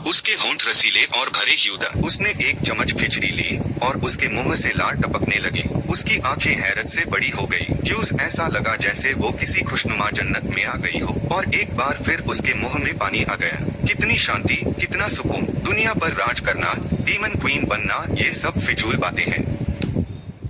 A: उसके होंठ रसीले और भरे ह्यूदा। उसने एक चम्मच खिचड़ी ली और उसके मुंह से लार टपकने लगी। उसकी आंखें हैरत से बड़ी हो गई। ह्यूज ऐसा लगा जैसे वो किसी खुशनुमा जन्नत में आ गई हो। और एक बार फिर उसके मुंह में पानी आ गया। कितनी शांति, कितना सुकून। दुनिया पर राज करना, डीमन क्वीन बनना, ये सब फिजूल बातें हैं।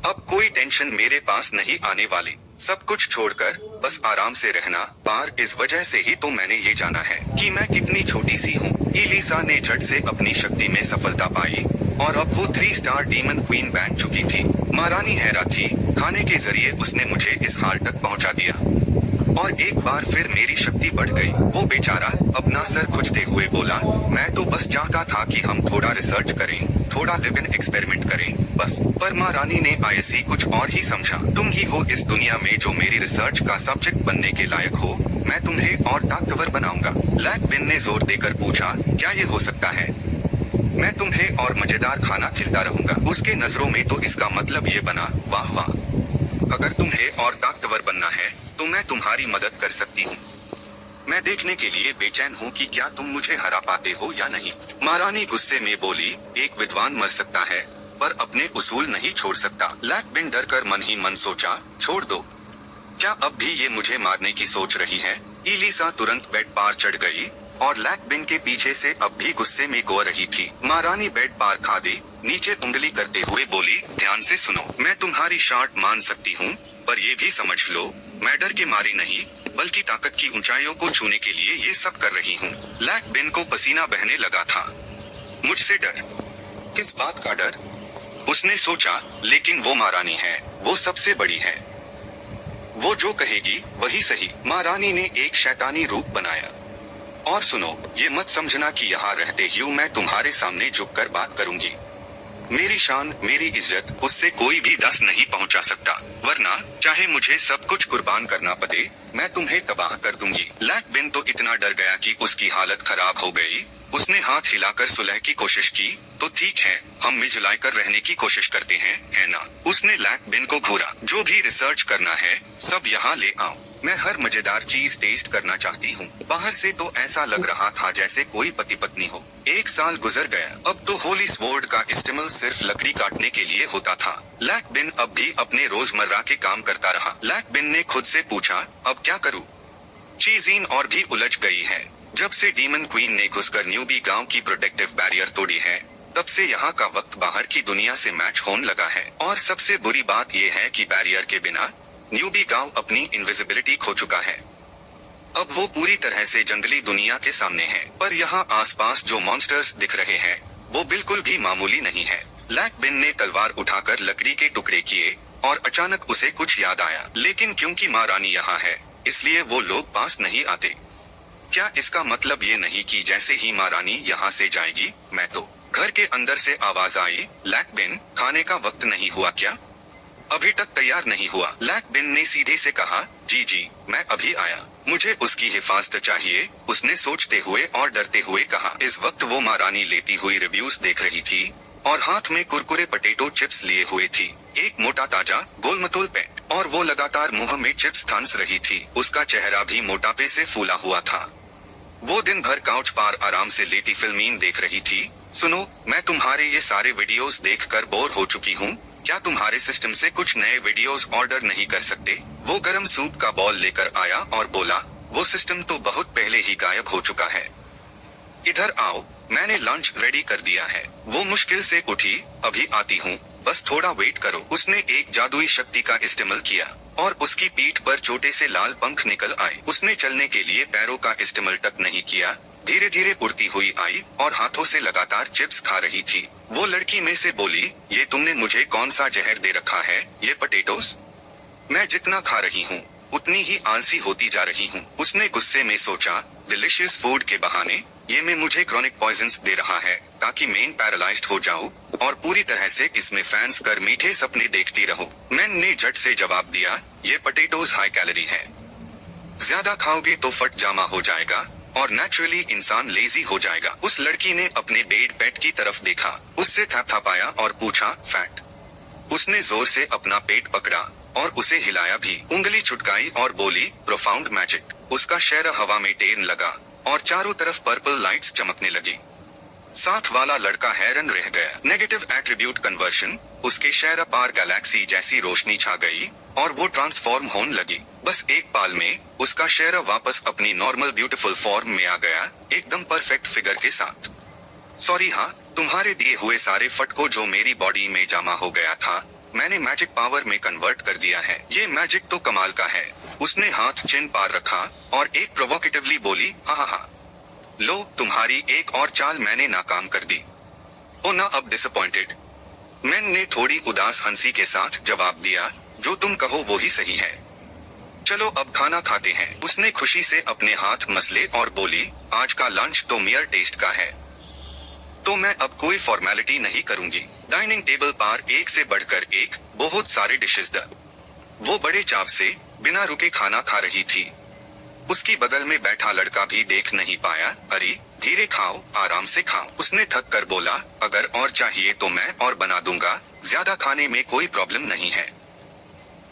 A: अब कोई टेंशन मेरे पास नहीं आने वाली। सब कुछ छोड़कर बस आराम से रहना। पार इस वजह से ही तो मैंने ये जाना है कि मैं कितनी छोटी सी हूँ। एलिसा ने झट से अपनी शक्ति में सफलता पाई और अब वो 3 स्टार डीमन क्वीन बन चुकी थी। महारानी हैरान थी। खाने के जरिए उसने मुझे इस हाल तक पहुँचा दिया और एक बार फिर मेरी शक्ति बढ़ गई। वो बेचारा अपना सर खुजते हुए बोला, मैं तो बस चाहता था कि हम थोड़ा रिसर्च करें, थोड़ा लिव इन एक्सपेरिमेंट करें, बस। पर महारानी ने आयसी कुछ और ही समझा। तुम ही हो इस दुनिया में जो मेरी रिसर्च का सब्जेक्ट बनने के लायक हो। मैं तुम्हें और ताकतवर बनाऊंगा। ब्लैक बिन ने जोर देकर पूछा, क्या ये हो सकता है? मैं तुम्हें और मजेदार खाना खिलाता रहूंगा। उसके नजरों में तो इसका मतलब ये बना, वाह वाह, अगर तुम्हें और ताकतवर बनना है तो मैं तुम्हारी मदद कर सकती हूँ। मैं देखने के लिए बेचैन हूँ कि क्या तुम मुझे हरा पाते हो या नहीं। महारानी गुस्से में बोली, एक विद्वान मर सकता है पर अपने उसूल नहीं छोड़ सकता। ब्लैक बिन डर कर मन ही मन सोचा, छोड़ दो। क्या अब भी ये मुझे मारने की सोच रही है? एलिसा तुरंत बेड पार चढ़ गई और ब्लैक बिन के पीछे से अब भी गुस्से में गो रही थी। महारानी बेड पार खा दी, नीचे उंगली करते हुए बोली, ध्यान से सुनो। मैं तुम्हारी शार्ट मान सकती हूँ पर ये भी समझ लो, मैं डर के मारे नहीं बल्कि ताकत की ऊंचाइयों को छूने के लिए ये सब कर रही हूँ। ब्लैक बिन को पसीना बहने लगा था। मुझसे डर? किस बात का डर? उसने सोचा, लेकिन वो महारानी है, वो सबसे बड़ी है, वो जो कहेगी वही सही। महारानी ने एक शैतानी रूप बनाया। और सुनो, ये मत समझना कि यहाँ रहते ही मैं तुम्हारे सामने झुककर बात करूंगी। मेरी शान, मेरी इज्जत, उससे कोई भी डस नहीं पहुंचा सकता, वरना चाहे मुझे सब कुछ कुर्बान करना पड़े, मैं तुम्हें तबाह कर दूंगी। ब्लैक बिन तो इतना डर गया कि उसकी हालत खराब हो गई। उसने हाथ हिलाकर सुलह की कोशिश की, तो ठीक है, हम मिलजुल कर रहने की कोशिश करते हैं, है ना? उसने ब्लैक बिन को घूरा, जो भी रिसर्च करना है सब यहाँ ले आओ। मैं हर मजेदार चीज टेस्ट करना चाहती हूँ। बाहर से तो ऐसा लग रहा था जैसे कोई पति पत्नी हो। 1 साल गुजर गया। अब तो होली स्वॉर्ड का इस्तेमाल सिर्फ लकड़ी काटने के लिए होता था। ब्लैक बिन अब भी अपने रोजमर्रा के काम करता रहा। ब्लैक बिन ने खुद से पूछा, अब क्या करूँ? चीज़ें और भी उलझ गई है। जब से डीमन क्वीन ने घुसकर न्यूबी गांव की प्रोटेक्टिव बैरियर तोड़ी है, तब से यहाँ का वक्त बाहर की दुनिया से मैच होने लगा है। और सबसे बुरी बात यह है कि बैरियर के बिना न्यूबी गांव अपनी इनविजिबिलिटी खो चुका है। अब वो पूरी तरह से जंगली दुनिया के सामने है। पर यहाँ आसपास जो मॉन्स्टर्स दिख रहे हैं वो बिल्कुल भी मामूली नहीं है। ब्लैक बिन ने तलवार उठाकर लकड़ी के टुकड़े किए और अचानक उसे कुछ याद आया। लेकिन क्योंकि महारानी यहाँ है इसलिए वो लोग पास नहीं आते। क्या इसका मतलब ये नहीं कि जैसे ही महारानी यहाँ से जाएगी मैं तो? घर के अंदर से आवाज आई, ब्लैक बिन, खाने का वक्त नहीं हुआ क्या? अभी तक तैयार नहीं हुआ। ब्लैक बिन ने सीधे से कहा, जी मैं अभी आया, मुझे उसकी हिफाजत चाहिए। उसने सोचते हुए और डरते हुए कहा। इस वक्त वो महारानी लेती हुई रिव्यूज देख रही थी और हाथ में कुरकुरे पोटैटो चिप्स लिए हुए थी। एक मोटा ताजा गोलमटोल पेट, और वो लगातार मुंह में चिप्स थनस रही थी। उसका चेहरा भी मोटापे से फूला हुआ था। वो दिन भर काउच पर आराम से लेटी फिल्मीन देख रही थी। सुनो, मैं तुम्हारे ये सारे वीडियोस देखकर बोर हो चुकी हूँ। क्या तुम्हारे सिस्टम से कुछ नए वीडियोस ऑर्डर नहीं कर सकते? वो गरम सूप का बॉल लेकर आया और बोला, वो सिस्टम तो बहुत पहले ही गायब हो चुका है। इधर आओ, मैंने लंच रेडी कर दिया है। वो मुश्किल से उठी, अभी आती हूँ, बस थोड़ा वेट करो। उसने एक जादुई शक्ति का इस्तेमाल किया और उसकी पीठ पर छोटे से लाल पंख निकल आए। उसने चलने के लिए पैरों का इस्तेमाल तक नहीं किया, धीरे धीरे उड़ती हुई आई और हाथों से लगातार चिप्स खा रही थी। वो लड़की में से बोली, ये तुमने मुझे कौन सा जहर दे रखा है? ये पोटैटोस? मैं जितना खा रही हूँ उतनी ही आलसी होती जा रही हूँ। उसने गुस्से में सोचा, डिलिशियस फूड के बहाने ये में मुझे क्रॉनिक पॉइजन्स दे रहा है ताकि मैं पैरालाइज्ड हो जाऊं और पूरी तरह से इसमें फैंस कर मीठे सपने देखती रहूं। मैन ने झट से जवाब दिया, ये पोटैटोस हाई कैलोरी है, ज्यादा खाओगे तो फट जामा हो जाएगा और नेचुरली इंसान लेजी हो जाएगा। उस लड़की ने अपने बेड पेट की तरफ देखा, उससे थपथपाया और पूछा, फैट? उसने जोर से अपना पेट पकड़ा और उसे हिलाया भी। उंगली छुटकाई और बोली, प्रोफाउंड मैजिक। उसका शहर हवा में टेरने लगा और चारों तरफ पर्पल लाइट्स चमकने लगी। साथ वाला लड़का हैरान रह गया। नेगेटिव एट्रीब्यूट कन्वर्शन, उसके शहर पार गैलेक्सी जैसी रोशनी छा गई और वो ट्रांसफॉर्म होने लगी। बस एक पाल में उसका शहर वापस अपनी नॉर्मल ब्यूटीफुल फॉर्म में आ गया, एकदम परफेक्ट फिगर के साथ। सॉरी हाँ, तुम्हारे दिए हुए सारे फटको जो मेरी बॉडी में जमा हो गया था, मैंने मैजिक पावर में कन्वर्ट कर दिया है। ये मैजिक तो कमाल का है। उसने हाथ चिन पार रखा और एक प्रोवोकेटिवली बोली, हा हा हा। लो, तुम्हारी एक और चाल मैंने नाकाम कर दी। ओ ना, अब डिसअपॉइंटेड। मैन ने थोड़ी उदास हंसी के साथ जवाब दिया, जो तुम कहो वो ही सही है। चलो अब खाना खाते हैं। उसने खुशी से अपने हाथ मसले और बोली, आज का लंच तो मियर टेस्ट का है, तो मैं अब कोई फॉर्मेलिटी नहीं करूंगी। डाइनिंग टेबल पर एक से बढ़कर एक बहुत सारे डिशेस वो बड़े चाव से बिना रुके खाना खा रही थी। उसकी बगल में बैठा लड़का भी देख नहीं पाया। अरे धीरे खाओ, आराम से खाओ। उसने थक कर बोला, अगर और चाहिए तो मैं और बना दूंगा, ज्यादा खाने में कोई प्रॉब्लम नहीं है।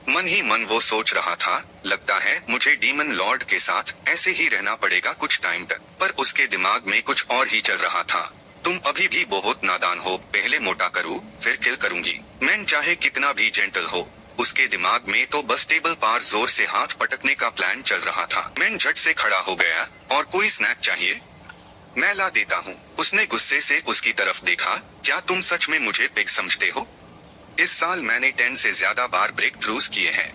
A: मन ही मन वो सोच रहा था, लगता है मुझे डीमन लॉर्ड के साथ ऐसे ही रहना पड़ेगा कुछ टाइम तक। पर उसके दिमाग में कुछ और ही चल रहा था। तुम अभी भी बहुत नादान हो, पहले मोटा करूं, फिर किल करूंगी। मैन चाहे कितना भी जेंटल हो, उसके दिमाग में तो बस टेबल पार जोर से हाथ पटकने का प्लान चल रहा था। मैन झट से खड़ा हो गया, और कोई स्नैक चाहिए? मैं ला देता हूँ। उसने गुस्से से उसकी तरफ देखा, क्या तुम सच में मुझे पिग समझते हो? इस साल मैंने 10 से ज्यादा बार ब्रेक थ्रूज किए हैं।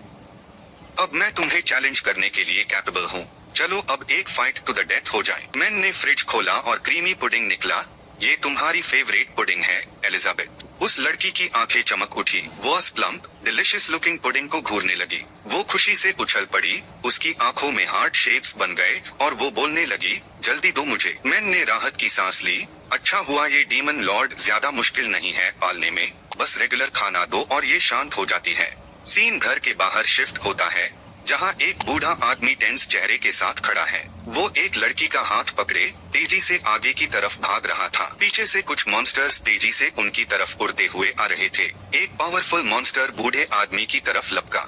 A: अब मैं तुम्हें चैलेंज करने के लिए कैपेबल हूँ। चलो अब एक फाइट टू द डेथ हो जाए। मैन ने फ्रिज खोला और क्रीमी पुडिंग निकला। ये तुम्हारी फेवरेट पुडिंग है, एलिजाबेथ। उस लड़की की आंखें चमक उठी। वो प्लम्प डिलिशियस लुकिंग पुडिंग को घूरने लगी। वो खुशी से उछल पड़ी, उसकी आंखों में हार्ट शेप्स बन गए और वो बोलने लगी, जल्दी दो मुझे। मैन ने राहत की सांस ली। अच्छा हुआ ये डीमन लॉर्ड ज्यादा मुश्किल नहीं है पालने में, बस रेगुलर खाना दो और ये शांत हो जाती है। सीन घर के बाहर शिफ्ट होता है, जहाँ एक बूढ़ा आदमी टेंस चेहरे के साथ खड़ा है। वो एक लड़की का हाथ पकड़े तेजी से आगे की तरफ भाग रहा था। पीछे से कुछ मॉन्स्टर्स तेजी से उनकी तरफ उड़ते हुए आ रहे थे। एक पावरफुल मॉन्स्टर बूढ़े आदमी की तरफ लपका।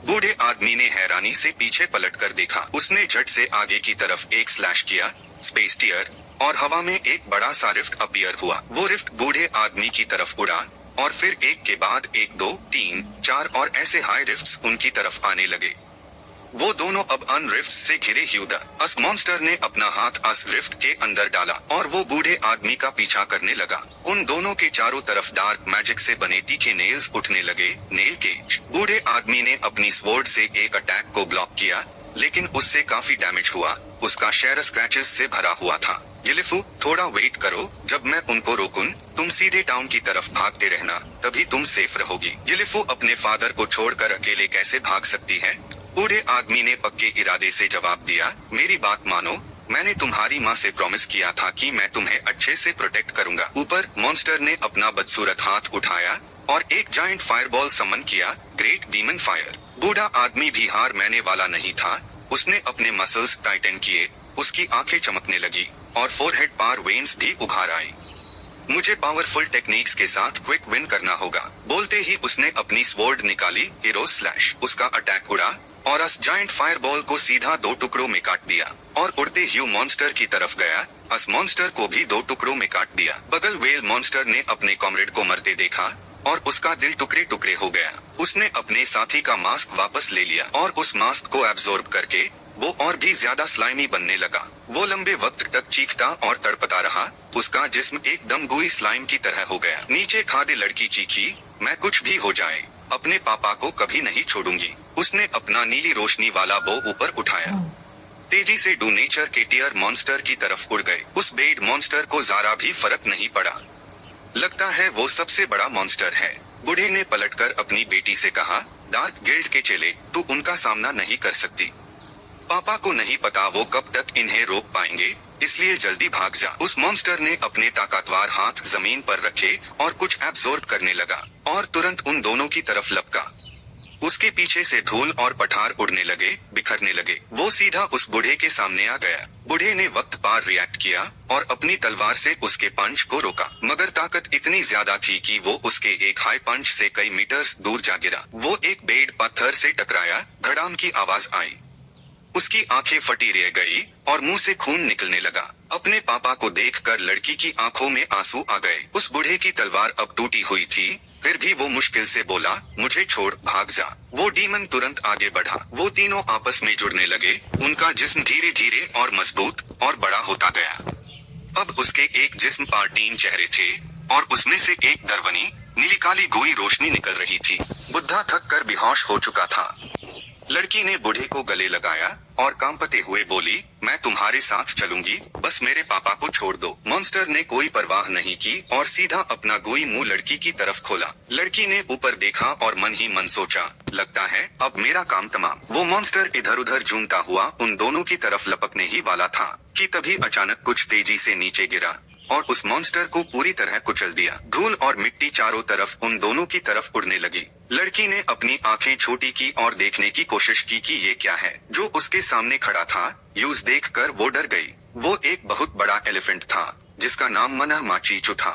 A: बूढ़े आदमी ने हैरानी से पीछे पलटकर देखा। उसने झट से आगे की तरफ एक स्लैश किया, स्पेस टीयर, और हवा में एक बड़ा सा रिफ्ट अपीयर हुआ। वो रिफ्ट बूढ़े आदमी की तरफ उड़ा और फिर एक के बाद एक, 2, 3, 4 और ऐसे हाई रिफ्ट्स उनकी तरफ आने लगे। वो दोनों अब अन रिफ्ट से घिरे हुए अस मॉन्स्टर ने अपना हाथ अस रिफ्ट के अंदर डाला और वो बूढ़े आदमी का पीछा करने लगा। उन दोनों के चारों तरफ डार्क मैजिक से बने तीखे नेल्स उठने लगे, नेल केज। बूढ़े आदमी ने अपनी स्वॉर्ड से एक अटैक को ब्लॉक किया, लेकिन उससे काफी डैमेज हुआ। उसका शहर स्क्रैचेस से भरा हुआ था। गिलिफू, थोड़ा वेट करो, जब मैं उनको रोकूं, तुम सीधे टाउन की तरफ भागते रहना, तभी तुम सेफ रहोगी। गिलिफू अपने फादर को छोड़कर अकेले कैसे भाग सकती है? बूढ़े आदमी ने पक्के इरादे से जवाब दिया, मेरी बात मानो, मैंने तुम्हारी माँ से प्रॉमिस किया था कि मैं तुम्हें अच्छे से प्रोटेक्ट करूंगा। ऊपर मॉन्स्टर ने अपना बदसूरत हाथ उठाया और एक जायंट फायरबॉल समन किया, ग्रेट डीमन फायर। बूढ़ा आदमी भी हार मानने वाला नहीं था। उसने अपने मसल्स टाइटन किए, उसकी आंखें चमकने लगी और फोरहेड पार वेन्स भी उभार आई। मुझे पावरफुल टेक्निक्स के साथ क्विक विन करना होगा। बोलते ही उसने अपनी स्वॉर्ड निकाली, हीरो स्लैश। उसका अटैक उड़ा और अस जायंट फायरबॉल को सीधा 2 टुकड़ों में काट दिया और उड़ते हुए मॉन्स्टर की तरफ गया। अस मॉन्स्टर को भी 2 टुकड़ों में काट दिया। बगल वेल मॉन्स्टर ने अपने कॉमरेड को मरते देखा और उसका दिल टुकड़े टुकड़े हो गया। उसने अपने साथी का मास्क वापस ले लिया और उस मास्क को एब्जॉर्ब करके वो और भी ज्यादा स्लाइमी बनने लगा। वो लंबे वक्त तक चीखता और तड़पता रहा। उसका जिस्म एकदम गुई स्लाइम की तरह हो गया। नीचे खादे लड़की चीखी, मैं कुछ भी हो जाए अपने पापा को कभी नहीं छोड़ूंगी। उसने अपना नीली रोशनी वाला बो ऊपर उठाया। तेजी से डू नेचर के टियर मॉन्स्टर की तरफ उड़ गए। उस बेड मॉन्स्टर को जरा भी फर्क नहीं पड़ा। लगता है वो सबसे बड़ा मॉन्स्टर है। बूढ़े ने पलटकर अपनी बेटी से कहा, डार्क गिल्ड के चेले, तू उनका सामना नहीं कर सकती। पापा को नहीं पता वो कब तक इन्हें रोक पाएंगे, इसलिए जल्दी भाग जा। उस मॉन्स्टर ने अपने ताकतवर हाथ जमीन पर रखे और कुछ एब्जॉर्ब करने लगा और तुरंत उन दोनों की तरफ लपका। उसके पीछे से धूल और पठार उड़ने लगे, बिखरने लगे। वो सीधा उस बूढ़े के सामने आ गया। बूढ़े ने वक्त पार रिएक्ट किया और अपनी तलवार से उसके पंच को रोका, मगर ताकत इतनी ज्यादा थी कि वो उसके एक हाई पंच से कई मीटर्स दूर जा गिरा। वो एक बेड पत्थर से टकराया, धड़ाम की आवाज आई। उसकी आंखें फटी रह गई और मुंह से खून निकलने लगा। अपने पापा को देखकर लड़की की आंखों में आंसू आ गए। उस बूढ़े की तलवार अब टूटी हुई थी, फिर भी वो मुश्किल से बोला, मुझे छोड़, भाग जा। वो डीमन तुरंत आगे बढ़ा। वो तीनों आपस में जुड़ने लगे। उनका जिस्म धीरे धीरे और मजबूत और बड़ा होता गया। अब उसके एक जिस्म पर 3 चेहरे थे और उसमें से एक दरवनी नीली काली गोई रोशनी निकल रही थी। बुद्धा थक कर बेहोश हो चुका था। लड़की ने बूढ़े को गले लगाया और कांपते हुए बोली, मैं तुम्हारे साथ चलूंगी, बस मेरे पापा को छोड़ दो। मॉन्स्टर ने कोई परवाह नहीं की और सीधा अपना गोई मुंह लड़की की तरफ खोला। लड़की ने ऊपर देखा और मन ही मन सोचा, लगता है अब मेरा काम तमाम। वो मॉन्स्टर इधर उधर झूमता हुआ उन दोनों की तरफ लपकने ही वाला था कि तभी अचानक कुछ तेजी से नीचे गिरा और उस मॉन्स्टर को पूरी तरह कुचल दिया। धूल और मिट्टी चारों तरफ उन दोनों की तरफ उड़ने लगी। लड़की ने अपनी आंखें छोटी की और देखने की कोशिश की कि ये क्या है जो उसके सामने खड़ा था। यूज देखकर वो डर गई। वो एक बहुत बड़ा एलिफेंट था जिसका नाम मना माचीचू था।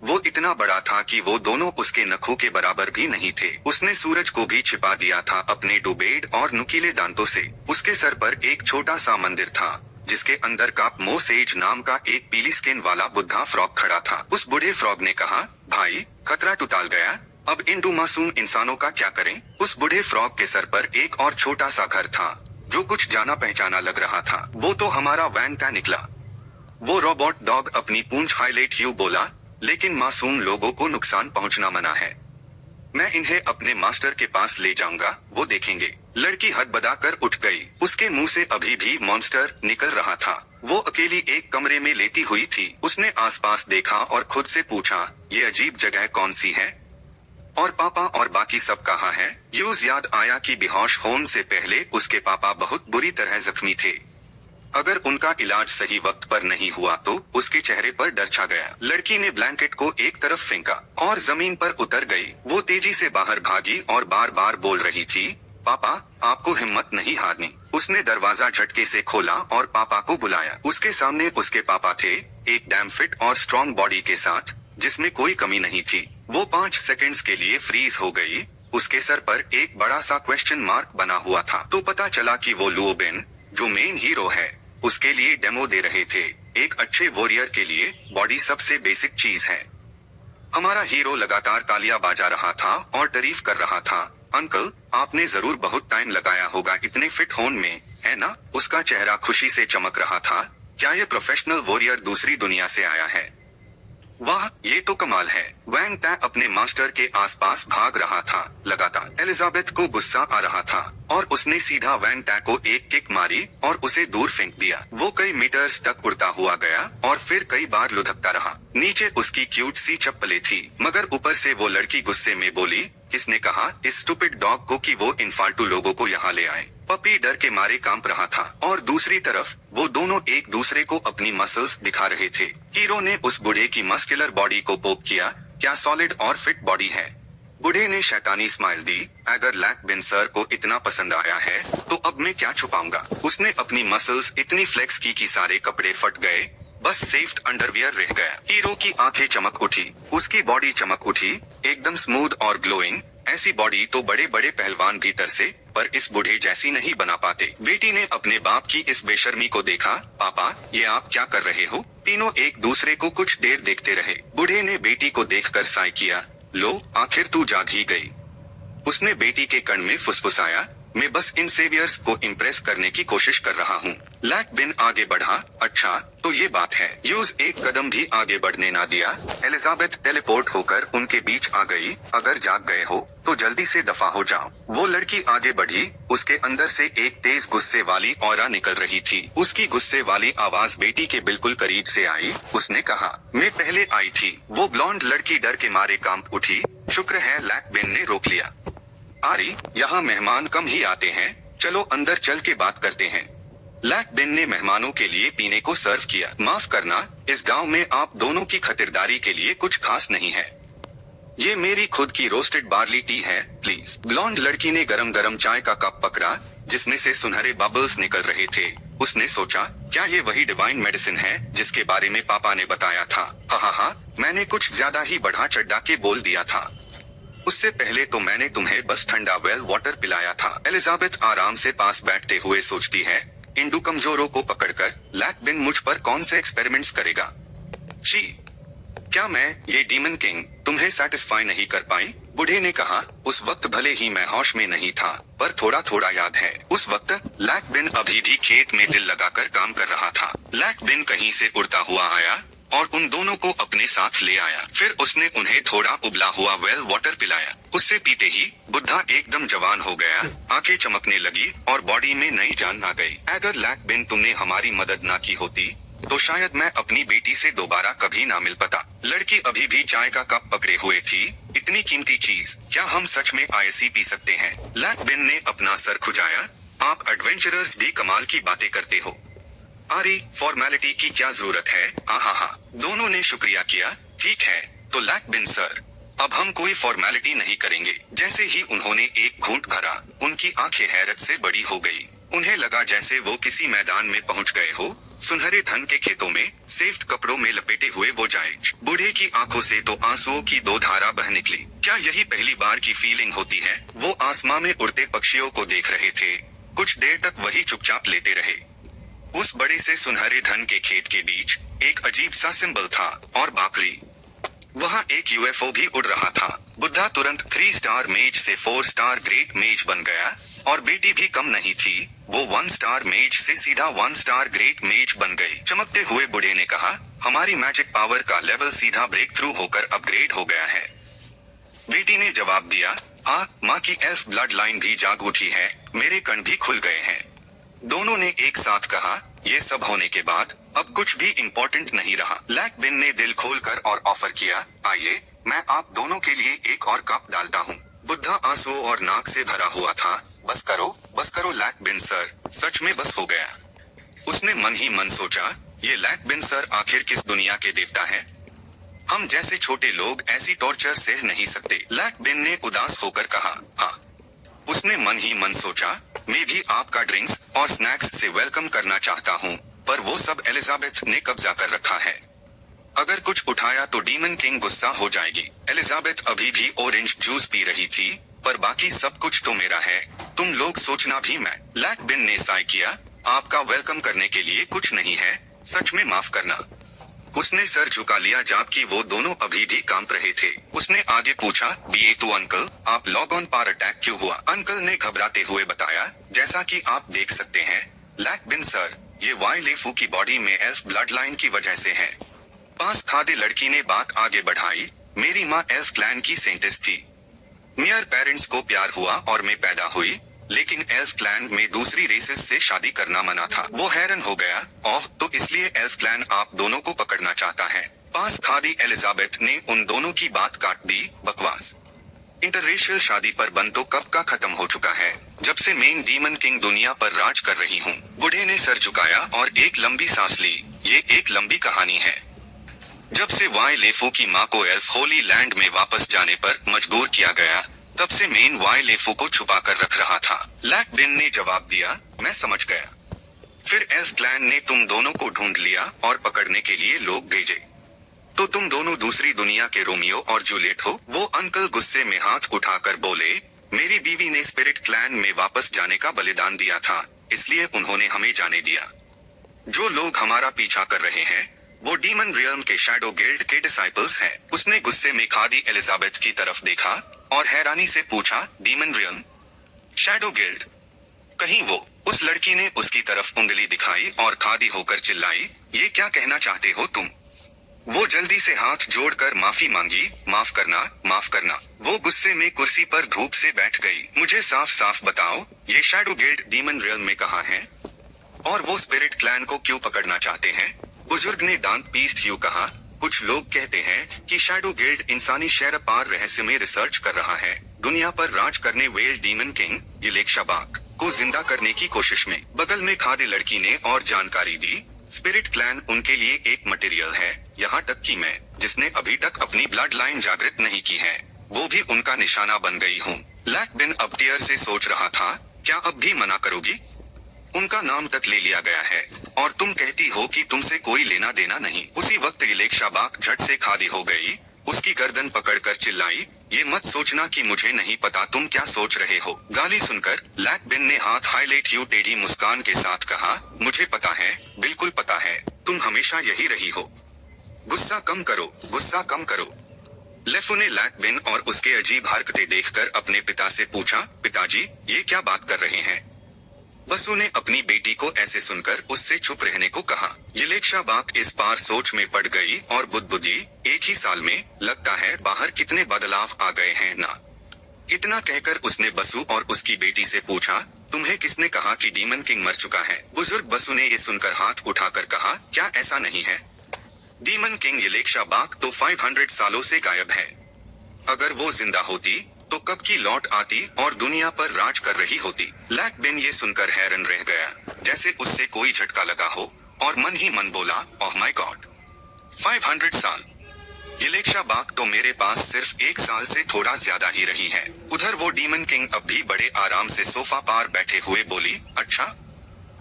A: वो इतना बड़ा था कि वो दोनों उसके नखों के बराबर भी नहीं थे। उसने सूरज को भी छिपा दिया था अपने डुबेड और नुकीले दांतों से। उसके सर पर एक छोटा सा मंदिर था जिसके अंदर काप मोसेज नाम का एक पीली स्किन वाला बुद्धा फ्रॉग खड़ा था। उस बूढ़े फ्रॉग ने कहा, भाई खतरा टुटाल गया, अब इन 2 मासूम इंसानों का क्या करें? उस बूढ़े फ्रॉग के सर पर एक और छोटा सा घर था जो कुछ जाना पहचाना लग रहा था। वो तो हमारा वैन था निकला। वो रोबोट डॉग अपनी पूंछ हाईलाइट यू बोला, लेकिन मासूम लोगों को नुकसान पहुंचना मना है। मैं इन्हें अपने मास्टर के पास ले जाऊंगा, वो देखेंगे। लड़की हदबदाकर उठ गई। उसके मुंह से अभी भी मॉन्स्टर निकल रहा था। वो अकेली एक कमरे में लेटी हुई थी। उसने आसपास देखा और खुद से पूछा, ये अजीब जगह कौन सी है और पापा और बाकी सब कहाँ है? यूज याद आया कि बेहोश होने से पहले उसके पापा बहुत बुरी तरह जख्मी थे। अगर उनका इलाज सही वक्त पर नहीं हुआ तो उसके चेहरे पर डर छा गया। लड़की ने ब्लैंकेट को एक तरफ फेंका और जमीन पर उतर गई। वो तेजी से बाहर भागी और बार बार बोल रही थी, पापा आपको हिम्मत नहीं हारनी। उसने दरवाजा झटके से खोला और पापा को बुलाया। उसके सामने उसके पापा थे, एक डैम फिट और स्ट्रॉन्ग बॉडी के साथ जिसमें कोई कमी नहीं थी। वो 5 सेकंड्स के लिए फ्रीज हो गई। उसके सर पर एक बड़ा सा क्वेश्चन मार्क बना हुआ था। तो पता चला कि वो लुओ बेन जो मेन हीरो है उसके लिए डेमो दे रहे थे। एक अच्छे वॉरियर के लिए बॉडी सबसे बेसिक चीज है। हमारा हीरो लगातार तालियां बजा रहा था और तारीफ कर रहा था। अंकल आपने जरूर बहुत टाइम लगाया होगा इतने फिट होने में, है ना? उसका चेहरा खुशी से चमक रहा था। क्या ये प्रोफेशनल वॉरियर दूसरी दुनिया से आया है? वाह ये तो कमाल है। वैंग ता अपने मास्टर के आसपास भाग रहा था। लगातार एलिजाबेथ को गुस्सा आ रहा था और उसने सीधा वैंग ता को एक किक मारी और उसे दूर फेंक दिया। वो कई मीटर्स तक उड़ता हुआ गया और फिर कई बार लुढ़कता रहा। नीचे उसकी क्यूट सी चप्पलें थी, मगर ऊपर से वो लड़की गुस्से में बोली, किसने कहा इस स्टूपिड डॉग को कि वो इन फालतू लोगों को यहाँ ले आए? पपी डर के मारे कांप रहा था और दूसरी तरफ वो दोनों एक दूसरे को अपनी मसल्स दिखा रहे थे। हीरो ने उस बूढ़े की मस्कुलर बॉडी को पोक किया, क्या सॉलिड और फिट बॉडी है? बूढ़े ने शैतानी स्माइल दी, अगर लैक बिन सर को इतना पसंद आया है तो अब मैं क्या छुपाऊंगा। उसने अपनी मसल्स इतनी फ्लेक्स की कि सारे कपड़े फट गए, बस सेफ्ट अंडरवियर रह गया। हीरो की आंखें चमक उठी, उसकी बॉडी चमक उठी, एकदम स्मूथ और ग्लोइंग। ऐसी बॉडी तो बड़े बड़े पहलवान भीतर से, पर इस बूढ़े जैसी नहीं बना पाते। बेटी ने अपने बाप की इस बेशर्मी को देखा। पापा ये आप क्या कर रहे हो? तीनों एक दूसरे को कुछ देर देखते रहे। बूढ़े ने बेटी को देखकर साय किया, लो आखिर तू जाग ही गई। उसने बेटी के कान में फुसफुसाया, मैं बस इन सेवियर्स को इम्प्रेस करने की कोशिश कर रहा हूँ। लैक बिन आगे बढ़ा, अच्छा तो ये बात है। यूज एक कदम भी आगे बढ़ने ना दिया। एलिजाबेथ टेलीपोर्ट होकर उनके बीच आ गई। अगर जाग गए हो तो जल्दी से दफा हो जाओ। वो लड़की आगे बढ़ी, उसके अंदर से एक तेज गुस्से वाली ऑरा निकल रही थी। उसकी गुस्से वाली आवाज बेटी के बिल्कुल करीब से आई। उसने कहा, मैं पहले आई थी। वो ब्लॉन्ड लड़की डर के मारे कांप उठी। शुक्र है लैक बिन ने रोक लिया। आरी यहाँ मेहमान कम ही आते हैं, चलो अंदर चल के बात करते हैं। लैक बिन ने मेहमानों के लिए पीने को सर्व किया। माफ करना, इस गांव में आप दोनों की खातिरदारी के लिए कुछ खास नहीं है। ये मेरी खुद की रोस्टेड बार्ली टी है, प्लीज। ब्लॉन्ड लड़की ने गरम गरम चाय का कप पकड़ा जिसमें से सुनहरे बबल्स निकल रहे थे। उसने सोचा, क्या ये वही डिवाइन मेडिसिन है जिसके बारे में पापा ने बताया था? हा, मैंने कुछ ज्यादा ही बढ़ा चढ़ा के बोल दिया था। उससे पहले तो मैंने तुम्हें बस ठंडा वेल वाटर पिलाया था। एलिजाबेथ आराम से पास बैठते हुए सोचती है, इंडू कमजोरों को पकड़कर लैकबिन मुझ पर कौन से एक्सपेरिमेंट्स करेगा। शी, क्या मैं ये डीमन किंग तुम्हें सेटिस्फाई नहीं कर पाई? बूढ़े ने कहा, उस वक्त भले ही मैं होश में नहीं था, पर थोड़ा थोड़ा याद है। उस वक्त लैकबिन अभी भी खेत में दिल लगाकर काम कर रहा था। लैकबिन कहीं से उड़ता हुआ आया और उन दोनों को अपने साथ ले आया। फिर उसने उन्हें थोड़ा उबला हुआ वेल वाटर पिलाया। उससे पीते ही बुद्धा एकदम जवान हो गया, आंखें चमकने लगी और बॉडी में नई जान आ गई। अगर लैकबिन तुमने हमारी मदद ना की होती तो शायद मैं अपनी बेटी से दोबारा कभी ना मिल पाता। लड़की अभी भी चाय का कप पकड़े हुए थी। इतनी कीमती चीज, क्या हम सच में ऐसी पी सकते हैं? लैकबिन ने अपना सर खुजाया। आप एडवेंचरर्स भी कमाल की बातें करते हो। अरे फॉर्मेलिटी की क्या जरूरत है? आहा, दोनों ने शुक्रिया किया। ठीक है, तो लैकबिन सर, अब हम कोई फॉर्मेलिटी नहीं करेंगे। जैसे ही उन्होंने एक घूंट भरा, उनकी आंखें हैरत से बड़ी हो गई। उन्हें लगा जैसे वो किसी मैदान में पहुंच गए हो। सुनहरे धन के खेतों में सेफ्ट कपड़ों में लपेटे हुए वो जायज। बूढ़े की आंखों से तो आंसुओं की दो धारा बह निकली। क्या यही पहली बार की फीलिंग होती है? वो आसमां में उड़ते पक्षियों को देख रहे थे। कुछ देर तक वही चुपचाप लेते रहे। उस बड़े से सुनहरे धन के खेत के बीच एक अजीब सा सिंबल था और बाकरी। वहाँ एक यूएफओ भी उड़ रहा था। बुद्धा तुरंत 3 स्टार मेज से 4 स्टार ग्रेट मेज बन गया और बेटी भी कम नहीं थी। वो 1 स्टार मेज से सीधा 1 स्टार ग्रेट मेज बन गई। चमकते हुए बूढ़े ने कहा, हमारी मैजिक पावर का लेवल सीधा ब्रेक थ्रू होकर अपग्रेड हो गया है। बेटी ने जवाब दिया, हाँ, माँ की एल्फ ब्लड लाइन भी जाग उठी है, मेरे कण भी खुल गए हैं। दोनों ने एक साथ कहा, ये सब होने के बाद अब कुछ भी इम्पोर्टेंट नहीं रहा। लैकबिन ने दिल खोलकर और ऑफर किया, आइए, मैं आप दोनों के लिए एक और कप डालता हूँ। बुद्धा आंसुओं और नाक से भरा हुआ था। बस करो लैकबिन सर, सच में बस हो गया। उसने मन ही मन सोचा, ये लैकबिन सर आखिर किस दुनिया के देवता हैं? हम जैसे छोटे लोग ऐसी टॉर्चर सह नहीं सकते। लैकबिन ने उदास होकर कहा, हाँ। उसने मन ही मन सोचा, मैं भी आपका ड्रिंक्स और स्नैक्स से वेलकम करना चाहता हूँ, पर वो सब एलिजाबेथ ने कब्जा कर रखा है। अगर कुछ उठाया तो डीमन किंग गुस्सा हो जाएगी। एलिजाबेथ अभी भी ऑरेंज जूस पी रही थी, पर बाकी सब कुछ तो मेरा है, तुम लोग सोचना भी मैं। लैकबिन ने साय किया, आपका वेलकम करने के लिए कुछ नहीं है, सच में माफ करना। उसने सर झुका लिया जबकि वो दोनों अभी भी कांप रहे थे। उसने आगे पूछा, बीए टू अंकल, आप लॉग ऑन पर अटैक क्यों हुआ? अंकल ने घबराते हुए बताया, जैसा कि आप देख सकते हैं लैकबिन सर, ये वाई लेफू की बॉडी में एल्फ ब्लड लाइन की वजह से है। पास खादे लड़की ने बात आगे बढ़ाई, मेरी माँ एल्फ क्लैन की सेंटेस थी। मेयर पेरेंट्स को प्यार हुआ और मैं पैदा हुई, लेकिन एल्फ क्लैन में दूसरी रेसेस से शादी करना मना था। वो हैरान हो गया, ओह, तो इसलिए एल्फ क्लैन आप दोनों को पकड़ना चाहता है। पास खादी एलिजाबेथ ने उन दोनों की बात काट दी, बकवास। इंटररेशियल शादी पर बंद तो कब का खत्म हो चुका है, जब से मेन डीमन किंग दुनिया पर राज कर रही हूँ। बूढ़े ने सर झुकाया और एक लंबी सांस ली। ये एक लंबी कहानी है। जब से वाई लेफो की माँ को एल्फ होली लैंड में वापस जाने पर मजबूर किया गया, तब से मेन वाई लेफो को छुपा कर रख रहा था। लैकबिन ने जवाब दिया, मैं समझ गया। फिर एल्फ क्लैन ने तुम दोनों को ढूंढ लिया और पकड़ने के लिए लोग भेजे। तो तुम दोनों दूसरी दुनिया के रोमियो और जूलियट हो? वो अंकल गुस्से में हाथ उठाकर बोले, मेरी बीवी ने स्पिरिट क्लैन में वापस जाने का बलिदान दिया था, इसलिए उन्होंने हमें जाने दिया। जो लोग हमारा पीछा कर रहे हैं वो डीमन रियल्म के शैडो गिल्ड के डिसाइपल्स हैं। उसने गुस्से में खादी एलिजाबेथ की तरफ देखा और हैरानी से पूछा, डीमन रियल्म? Shadow guild? कहीं वो? उस लड़की ने उसकी तरफ उंगली दिखाई और खादी होकर चिल्लाई, ये क्या कहना चाहते हो तुम? वो जल्दी से हाथ जोड़कर माफी मांगी, माफ करना, माफ करना। वो गुस्से में कुर्सी पर धूप से बैठ गई। मुझे साफ साफ बताओ, ये शैडो गिल्ड डीमन रियल्म में कहाँ है? और वो स्पिरिट क्लैन को क्यों पकड़ना चाहते हैं? बुजुर्ग ने दांत पीसते हुए कहा, कुछ लोग कहते हैं कि शैडो गिल्ड इंसानी शहर पार रहस्य में रिसर्च कर रहा है, दुनिया पर राज करने वेल डीमन किंग यलेक्शाबाक को जिंदा करने की कोशिश में। बगल में खादी लड़की ने और जानकारी दी, स्पिरिट क्लैन उनके लिए एक मटेरियल है, यहाँ तक कि मैं, जिसने अभी तक अपनी ब्लड लाइन जागृत नहीं की है, वो भी उनका निशाना बन गई हूँ। लैकबिन अब टीयर से सोच रहा था, क्या अब भी मना करोगी? उनका नाम तक ले लिया गया है और तुम कहती हो कि तुमसे कोई लेना देना नहीं। उसी वक्त यलेक्शाबाक झट से खादी हो गई, उसकी गर्दन पकड़कर चिल्लाई, ये मत सोचना कि मुझे नहीं पता तुम क्या सोच रहे हो। गाली सुनकर लैकबिन ने हाथ हाईलाइट यू टेढ़ी मुस्कान के साथ कहा, मुझे पता है, बिल्कुल पता है, तुम हमेशा यही रही हो। गुस्सा कम करो, गुस्सा कम करो। लेफू ने लैकबिन और उसके अजीब हरकतें देखकर अपने पिता से पूछा, पिताजी, ये क्या बात कर रहे हैं? बसु ने अपनी बेटी को ऐसे सुनकर उससे चुप रहने को कहा। यलेक्षा बाग इस बार सोच में पड़ गई और बुदबुदी, एक ही साल में लगता है बाहर कितने बदलाव आ गए हैं ना। इतना कहकर उसने बसु और उसकी बेटी से पूछा, तुम्हें किसने कहा कि डीमन किंग मर चुका है? बुजुर्ग बसु ने ये सुनकर हाथ उठाकर कहा, क्या ऐसा नहीं है? डीमन किंग यलेक्षा बाग तो 500 सालों से गायब है। अगर वो जिंदा होती तो कब की लौट आती और दुनिया पर राज कर रही होती। लैकबिन ये सुनकर हैरान रह गया, जैसे उससे कोई झटका लगा हो, और मन ही मन बोला, ओह माय गॉड, 500 साल। यलेक्षा बाग तो मेरे पास सिर्फ 1 साल से थोड़ा ज्यादा ही रही है। उधर वो डीमन किंग अब भी बड़े आराम से सोफा पर बैठे हुए बोली, अच्छा,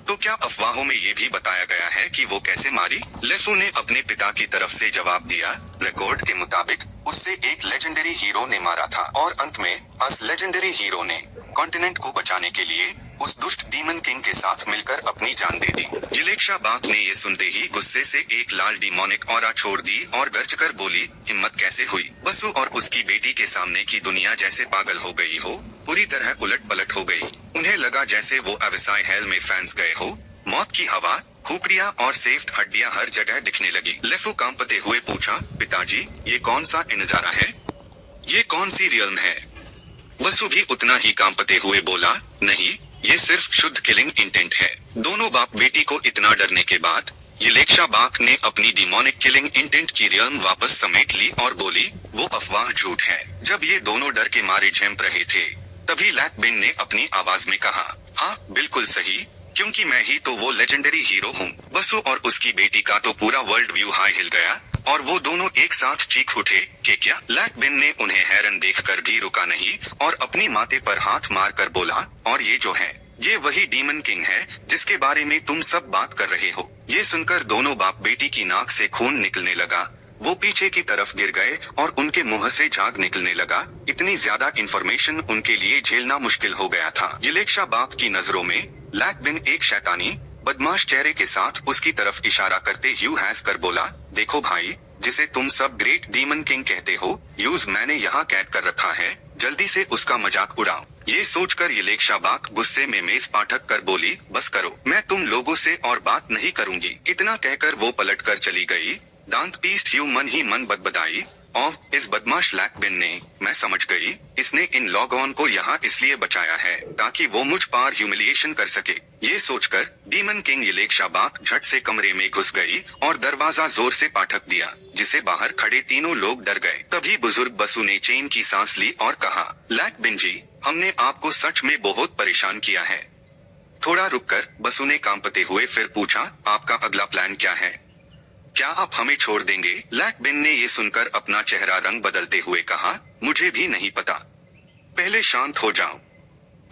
A: तो क्या अफवाहों में ये भी बताया गया है कि वो कैसे मारी? लेफू ने अपने पिता की तरफ से जवाब दिया, रिकॉर्ड के मुताबिक उससे एक लेजेंडरी हीरो ने मारा था और अंत में उस लेजेंडरी हीरो ने कॉन्टिनेंट को बचाने के लिए उस दुष्ट डीमन किंग के साथ मिलकर अपनी जान दे दी। यलेक्षा बाग ने ये सुनते ही गुस्से से एक लाल डिमोनिक ऑरा छोड़ दी और गरजकर बोली, हिम्मत कैसे हुई? बसु और उसकी बेटी के सामने की दुनिया जैसे पागल हो गई हो, पूरी तरह उलट पलट हो गई। उन्हें लगा जैसे वो अवसाय हेल में फंस गए हो। मौत की हवा, खोपड़ियाँ और सेफ्ट हड्डियाँ हर जगह दिखने लगी। लेफू कांपते हुए पूछा, पिताजी, ये कौन सा नजारा है? ये कौन सी रियल्म है? वसु भी उतना ही कांपते हुए बोला, नहीं, ये सिर्फ शुद्ध किलिंग इंटेंट है। दोनों बाप बेटी को इतना डरने के बाद यलेक्षा बाग ने अपनी डिमोनिक किलिंग इंटेंट की रियल्म वापस समेट ली और बोली, वो अफवाह झूठ है। जब ये दोनों डर के मारे झेंप रहे थे, तभी लैकबिन ने अपनी आवाज में कहा, हाँ बिल्कुल सही, क्योंकि मैं ही तो वो लेजेंडरी हीरो हूँ। बसु और उसकी बेटी का तो पूरा वर्ल्ड व्यू हाई हिल गया और वो दोनों एक साथ चीख उठे कि क्या? लैकबिन ने उन्हें हैरान देखकर भी रुका नहीं और अपनी माथे पर हाथ मारकर बोला, और ये जो है, ये वही डीमन किंग है जिसके बारे में तुम सब बात कर रहे हो। ये सुनकर दोनों बाप बेटी की नाक से खून निकलने लगा। वो पीछे की तरफ गिर गए और उनके मुंह से झाग निकलने लगा। इतनी ज्यादा इंफॉर्मेशन उनके लिए झेलना मुश्किल हो गया था। यलेक्षा बाग की नजरों में लैकबिन एक शैतानी बदमाश चेहरे के साथ उसकी तरफ इशारा करते ह्यू हैस कर बोला, देखो भाई, जिसे तुम सब ग्रेट डीमन किंग कहते हो, यूज मैंने यहाँ कैद कर रखा है, जल्दी से उसका मजाक उड़ाओ। ये सोचकर यलेक्षा बाग गुस्से में मेज पाठक कर बोली, बस करो, मैं तुम लोगों से और बात नहीं करूंगी। इतना कहकर वो पलट कर चली गई। दांत पीस्ट ह्यू मन ही मन बदबदाई, ओह इस बदमाश लैकबिन ने, मैं समझ गई, इसने इन लोगों को यहाँ इसलिए बचाया है ताकि वो मुझ पर ह्यूमिलिएशन कर सके। ये सोचकर डीमन किंग यलेक्षा बाग झट से कमरे में घुस गई और दरवाजा जोर से पाठक दिया, जिसे बाहर खड़े तीनों लोग डर गए। तभी बुजुर्ग बसु ने चैन की सांस ली और कहा, लैकबिन जी, हमने आपको सच में बहुत परेशान किया है। थोड़ा रुककर बसु ने कांपते हुए फिर पूछा, आपका अगला प्लान क्या है? क्या आप हमें छोड़ देंगे? लैकबिन ने ये सुनकर अपना चेहरा रंग बदलते हुए कहा, मुझे भी नहीं पता, पहले शांत हो जाओ।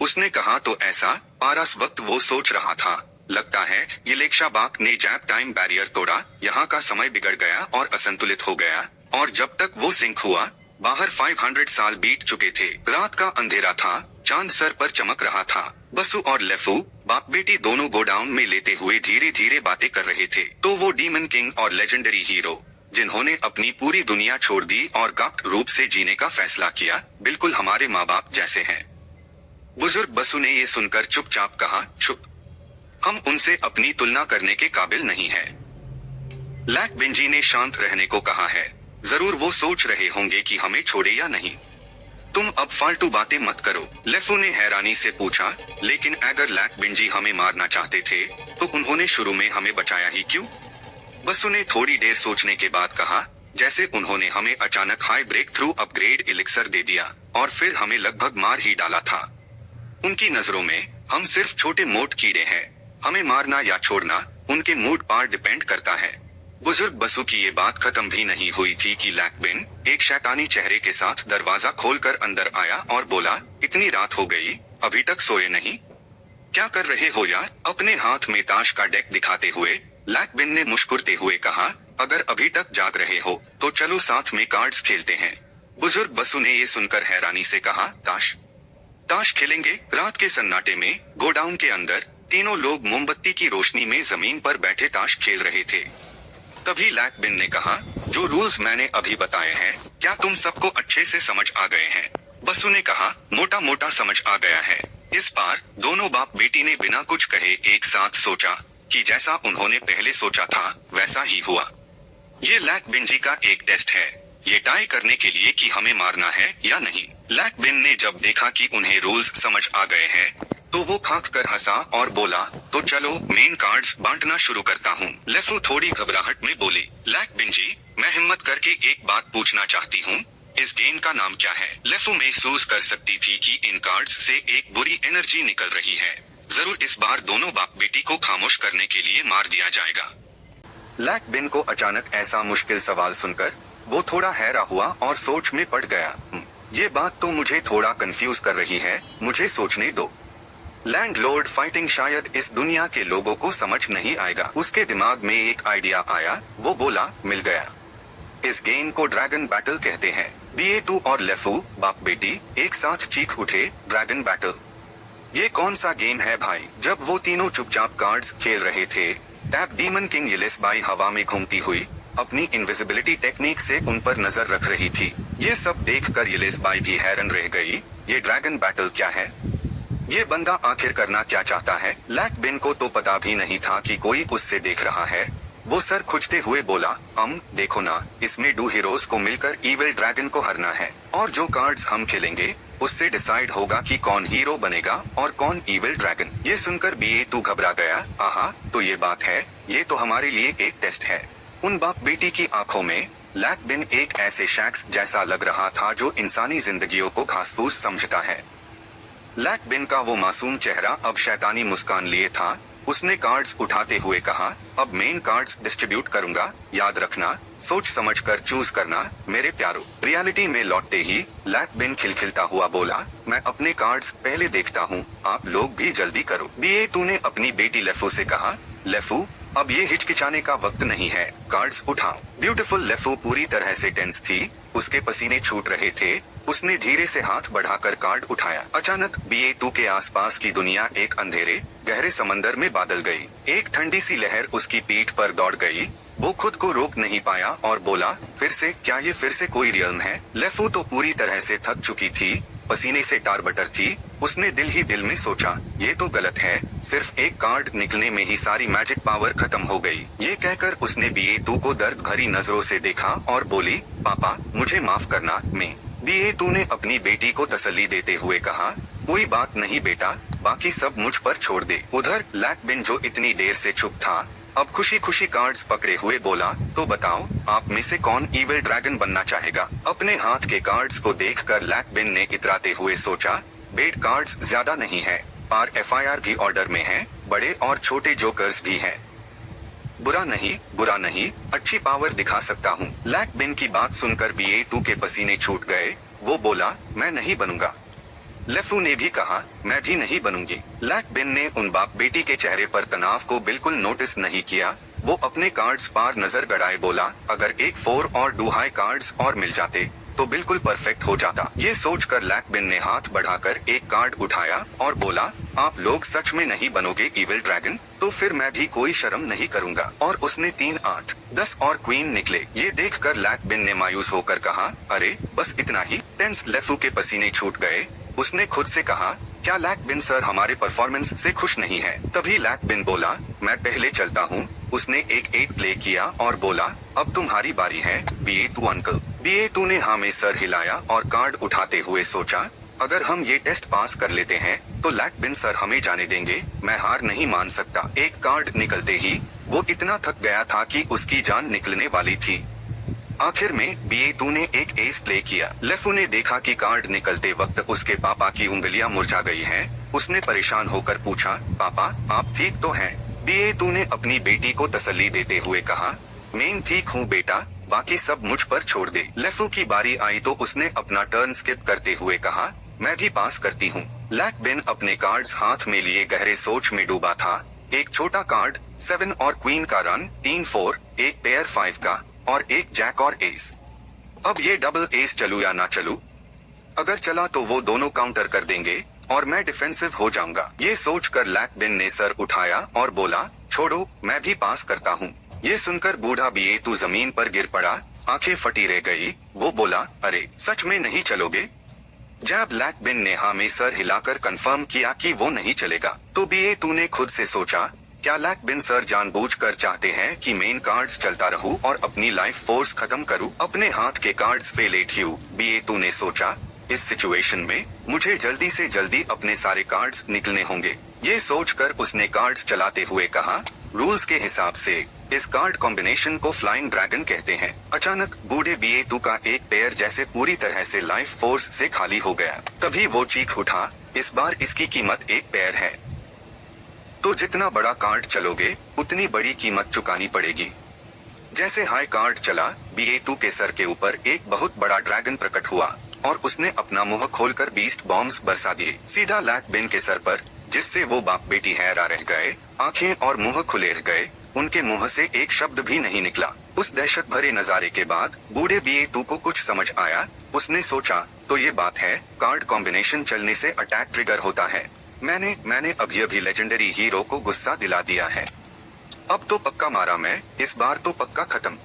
A: उसने कहा तो ऐसा, पारस वक्त वो सोच रहा था, लगता है यलेक्षा बाग ने जैप टाइम बैरियर तोड़ा, यहाँ का समय बिगड़ गया और असंतुलित हो गया, और जब तक वो सिंक हुआ, बाहर 500 साल बीत चुके थे। रात का अंधेरा था, चांद सर पर चमक रहा था। बसु और लेफू बाप बेटी दोनों गोडाउन में लेते हुए धीरे धीरे बातें कर रहे थे। तो वो डीमन किंग और लेजेंडरी हीरो, जिन्होंने अपनी पूरी दुनिया छोड़ दी और गाप्ट रूप से जीने का फैसला किया, बिल्कुल हमारे माँ बाप जैसे हैं। बुजुर्ग बसु ने ये सुनकर चुपचाप कहा, चुप, हम उनसे अपनी तुलना करने के काबिल नहीं है। लैकबिन जी ने शांत रहने को कहा है, जरूर वो सोच रहे होंगे कि हमें छोड़े या नहीं। तुम अब फालतू बातें मत करो। लेफू ने हैरानी से पूछा, लेकिन अगर लैकबिन जी हमें मारना चाहते थे तो उन्होंने शुरू में हमें बचाया ही क्यों? बसु ने थोड़ी देर सोचने के बाद कहा, जैसे उन्होंने हमें अचानक high breakthrough upgrade elixir दे दिया और फिर हमें लगभग मार ही डाला था। उनकी नजरों में हम सिर्फ छोटे मोट कीड़े हैं। हमें मारना या छोड़ना उनके मूड पर डिपेंड करता है। बुजुर्ग बसु की ये बात खत्म भी नहीं हुई थी कि लैकबिन एक शैतानी चेहरे के साथ दरवाजा खोलकर अंदर आया और बोला, इतनी रात हो गई, अभी तक सोए नहीं? क्या कर रहे हो यार? अपने हाथ में ताश का डेक दिखाते हुए लैकबिन ने मुस्कुराते हुए कहा, अगर अभी तक जाग रहे हो तो चलो साथ में कार्ड्स खेलते हैं। बुजुर्ग बसु ने ये सुनकर हैरानी से कहा, ताश ताश खेलेंगे? रात के सन्नाटे में गोडाउन के अंदर तीनों लोग मोमबत्ती की रोशनी में जमीन पर बैठे ताश खेल रहे थे। तभी लैक बिन ने कहा, जो रूल्स मैंने अभी बताए हैं क्या तुम सबको अच्छे से समझ आ गए हैं? बसु ने कहा, मोटा मोटा समझ आ गया है। इस बार दोनों बाप बेटी ने बिना कुछ कहे एक साथ सोचा कि जैसा उन्होंने पहले सोचा था वैसा ही हुआ। ये लैक बिन जी का एक टेस्ट है, ये तय करने के लिए कि हमें मारना है या नहीं। लैक बिन ने जब देखा कि उन्हें रूल्स समझ आ गए हैं तो वो खाक कर हंसा और बोला, तो चलो मेन कार्ड्स बांटना शुरू करता हूँ। लेफू थोड़ी घबराहट में बोली, लैक बिन जी मैं हिम्मत करके एक बात पूछना चाहती हूँ, इस गेम का नाम क्या है? लेफू महसूस कर सकती थी कि इन कार्ड्स से एक बुरी एनर्जी निकल रही है। जरूर इस बार दोनों बाप बेटी को खामोश करने के लिए मार दिया जाएगा। लैक बिन को अचानक ऐसा मुश्किल सवाल सुनकर वो थोड़ा हैरा हुआ और सोच में पड़ गया। ये बात तो मुझे थोड़ा कंफ्यूज कर रही है, मुझे सोचने दो। लैंडलॉर्ड फाइटिंग शायद इस दुनिया के लोगों को समझ नहीं आएगा। उसके दिमाग में एक आइडिया आया, वो बोला, मिल गया। इस गेम को ड्रैगन बैटल कहते हैं। BA2 और लेफू बाप बेटी एक साथ चीख उठे, ड्रैगन बैटल? ये कौन सा गेम है भाई? जब वो तीनों चुपचाप कार्ड्स खेल रहे थे टैप डीमन किंग यिलिसबाई हवा में घूमती हुई अपनी इनविजिबिलिटी टेक्निक से उन पर नजर रख रही थी। ये सब देखकर यिलिसबाई भी हैरान रह गई। ये ड्रैगन बैटल क्या है? ये बंदा आखिर करना क्या चाहता है? लैक बिन को तो पता भी नहीं था कि कोई उससे देख रहा है। वो सर खुजते हुए बोला, देखो ना, इसमें 2 हीरोज को मिलकर इविल ड्रैगन को हरना है और जो कार्ड्स हम खेलेंगे उससे डिसाइड होगा कि कौन हीरो बनेगा और कौन इविल ड्रैगन। ये सुनकर BA2 घबरा गया। आहा, तो ये बात है, ये तो हमारे लिए एक टेस्ट है। उन बाप बेटी की आंखों में लैक बिन एक ऐसे शख्स जैसा लग रहा था जो इंसानी जिंदगियों को घास-फूस समझता है। लैक बिन का वो मासूम चेहरा अब शैतानी मुस्कान लिए था। उसने कार्ड्स उठाते हुए कहा, अब मेन कार्ड्स डिस्ट्रीब्यूट करूंगा, याद रखना, सोच समझकर चूज करना मेरे प्यारो। रियलिटी में लौटते ही लैक बिन खिलखिलता हुआ बोला, मैं अपने कार्ड्स पहले देखता हूँ, आप लोग भी जल्दी करो। BA2 ने अपनी बेटी लेफू से कहा, लेफू अब ये हिचकिचाने का वक्त नहीं है, कार्ड्स उठाओ। ब्यूटीफुल लेफू पूरी तरह से टेंस थी, उसके पसीने छूट रहे थे। उसने धीरे से हाथ बढ़ाकर कार्ड उठाया। अचानक BA2 के आसपास की दुनिया एक अंधेरे गहरे समंदर में बादल गई। एक ठंडी सी लहर उसकी पीठ पर दौड़ गई। वो खुद को रोक नहीं पाया और बोला, फिर से? क्या ये फिर से कोई रियल्म है? लेफू तो पूरी तरह से थक चुकी थी, पसीने से टारबटर थी। उसने दिल ही दिल में सोचा, ये तो गलत है, सिर्फ एक कार्ड निकलने में ही सारी मैजिक पावर खत्म हो गई। ये कहकर उसने BA2 को दर्द भरी नजरों से देखा और बोली, पापा मुझे माफ करना। मैं BA2 ने अपनी बेटी को तसल्ली देते हुए कहा, कोई बात नहीं बेटा, बाकी सब मुझ पर छोड़ दे। उधर लैक बिन जो इतनी देर से चुप था अब खुशी खुशी कार्ड्स पकड़े हुए बोला, तो बताओ आप में से कौन इविल ड्रैगन बनना चाहेगा? अपने हाथ के कार्ड्स को देखकर लैक बिन ने इतराते हुए सोचा, बेट कार्ड्स ज्यादा नहीं है, पर FIR भी ऑर्डर में है, बड़े और छोटे जोकर्स भी हैं। बुरा नहीं, अच्छी पावर दिखा सकता हूँ। लैक बिन की बात सुनकर BA2 के पसीने छूट गए। वो बोला, मैं नहीं बनूंगा। लेफू ने भी कहा, मैं भी नहीं बनूंगी। लैक बिन ने उन बाप बेटी के चेहरे पर तनाव को बिल्कुल नोटिस नहीं किया। वो अपने कार्ड्स पर नजर गड़ाए बोला, अगर एक 4 और 2 हाई कार्ड्स और मिल जाते तो बिल्कुल परफेक्ट हो जाता। ये सोचकर लैक बिन ने हाथ बढ़ाकर एक कार्ड उठाया और बोला, आप लोग सच में नहीं बनोगे इविल ड्रैगन? तो फिर मैं भी कोई शर्म नहीं करूंगा। और उसने 3, 8, 10 और क्वीन निकले। ये देखकर लैक बिन ने मायूस होकर कहा, अरे बस इतना ही? टेंस लेफू के पसीने छूट गए। उसने खुद से कहा, क्या लैक बिन सर हमारे परफॉर्मेंस से खुश नहीं है? तभी लैक बिन बोला, मैं पहले चलता हूँ। उसने एक 8 प्ले किया और बोला, अब तुम्हारी बारी है BA2 अंकल। BA2 ने हाँ में सर हिलाया और कार्ड उठाते हुए सोचा, अगर हम ये टेस्ट पास कर लेते हैं तो लैक बिन सर हमें जाने देंगे। मैं हार नहीं मान सकता। एक कार्ड निकलते ही वो इतना थक गया था कि उसकी जान निकलने वाली थी। आखिर में BA2 ने एक एस प्ले किया। लेफू ने देखा कि कार्ड निकलते वक्त उसके पापा की उंगलियां मुरझा गई हैं। उसने परेशान होकर पूछा, पापा आप ठीक तो हैं? BA2 ने अपनी बेटी को तसल्ली देते हुए कहा, मैं ठीक हूँ बेटा, बाकी सब मुझ पर छोड़ दे। लेफू की बारी आई तो उसने अपना टर्न स्किप करते हुए कहा, मैं भी पास करती हूँ। लैक बिन अपने कार्ड्स हाथ में लिए गहरे सोच में डूबा था। एक छोटा कार्ड 7 और क्वीन का रन 3, 4 एक पेयर 5 का और एक जैक और एस। अब ये डबल एस चलूं या ना चलूं? अगर चला तो वो दोनों काउंटर कर देंगे और मैं डिफेंसिव हो जाऊंगा। ये सोचकर लैकबिन ने सर उठाया और बोला, छोड़ो, मैं भी पास करता हूँ। ये सुनकर बूढ़ा बीएतू जमीन पर गिर पड़ा, आंखें फटी रह गई। वो बोला, अरे सच में नहीं चलोगे? जब लैकबिन ने हाँ में सर हिलाकर कंफर्म किया कि वो नहीं चलेगा, तो बीएतू ने खुद से सोचा, क्या लैकबिन सर जानबूझकर चाहते हैं कि मेन कार्ड्स चलता रहूं और अपनी लाइफ फोर्स खत्म करूं? अपने हाथ के कार्ड्स फेलेट यू, बीएतू ने सोचा, इस सिचुएशन में मुझे जल्दी से जल्दी अपने सारे कार्ड्स निकलने होंगे। ये सोचकर उसने कार्ड्स चलाते हुए कहा, रूल्स के हिसाब से इस कार्ड कॉम्बिनेशन को फ्लाइंग ड्रैगन कहते हैं। अचानक बूढ़े बीएतू का एक पेयर जैसे पूरी तरह से लाइफ फोर्स से खाली हो गया। तभी वो चीख उठा, इस बार इसकी कीमत एक पेयर है, तो जितना बड़ा कार्ड चलोगे उतनी बड़ी कीमत चुकानी पड़ेगी। जैसे हाई कार्ड चला, बीएतू के सर के ऊपर एक बहुत बड़ा ड्रैगन प्रकट हुआ और उसने अपना मुंह खोलकर बीस्ट बॉम्ब्स बरसा दिए सीधा लैकबिन के सर पर, जिससे वो बाप बेटी हैरान रह गए। आंखें और मुंह खुले रह गए, उनके मुंह से एक शब्द भी नहीं निकला। उस दहशत भरे नजारे के बाद बूढ़े बीएतू को कुछ समझ आया। उसने सोचा, तो ये बात है, कार्ड कॉम्बिनेशन चलने से अटैक ट्रिगर होता है। मैंने अभी लेजेंडरी हीरो को गुस्सा दिला दिया है। अब तो पक्का मारा मैं, इस बार तो पक्का खत्म।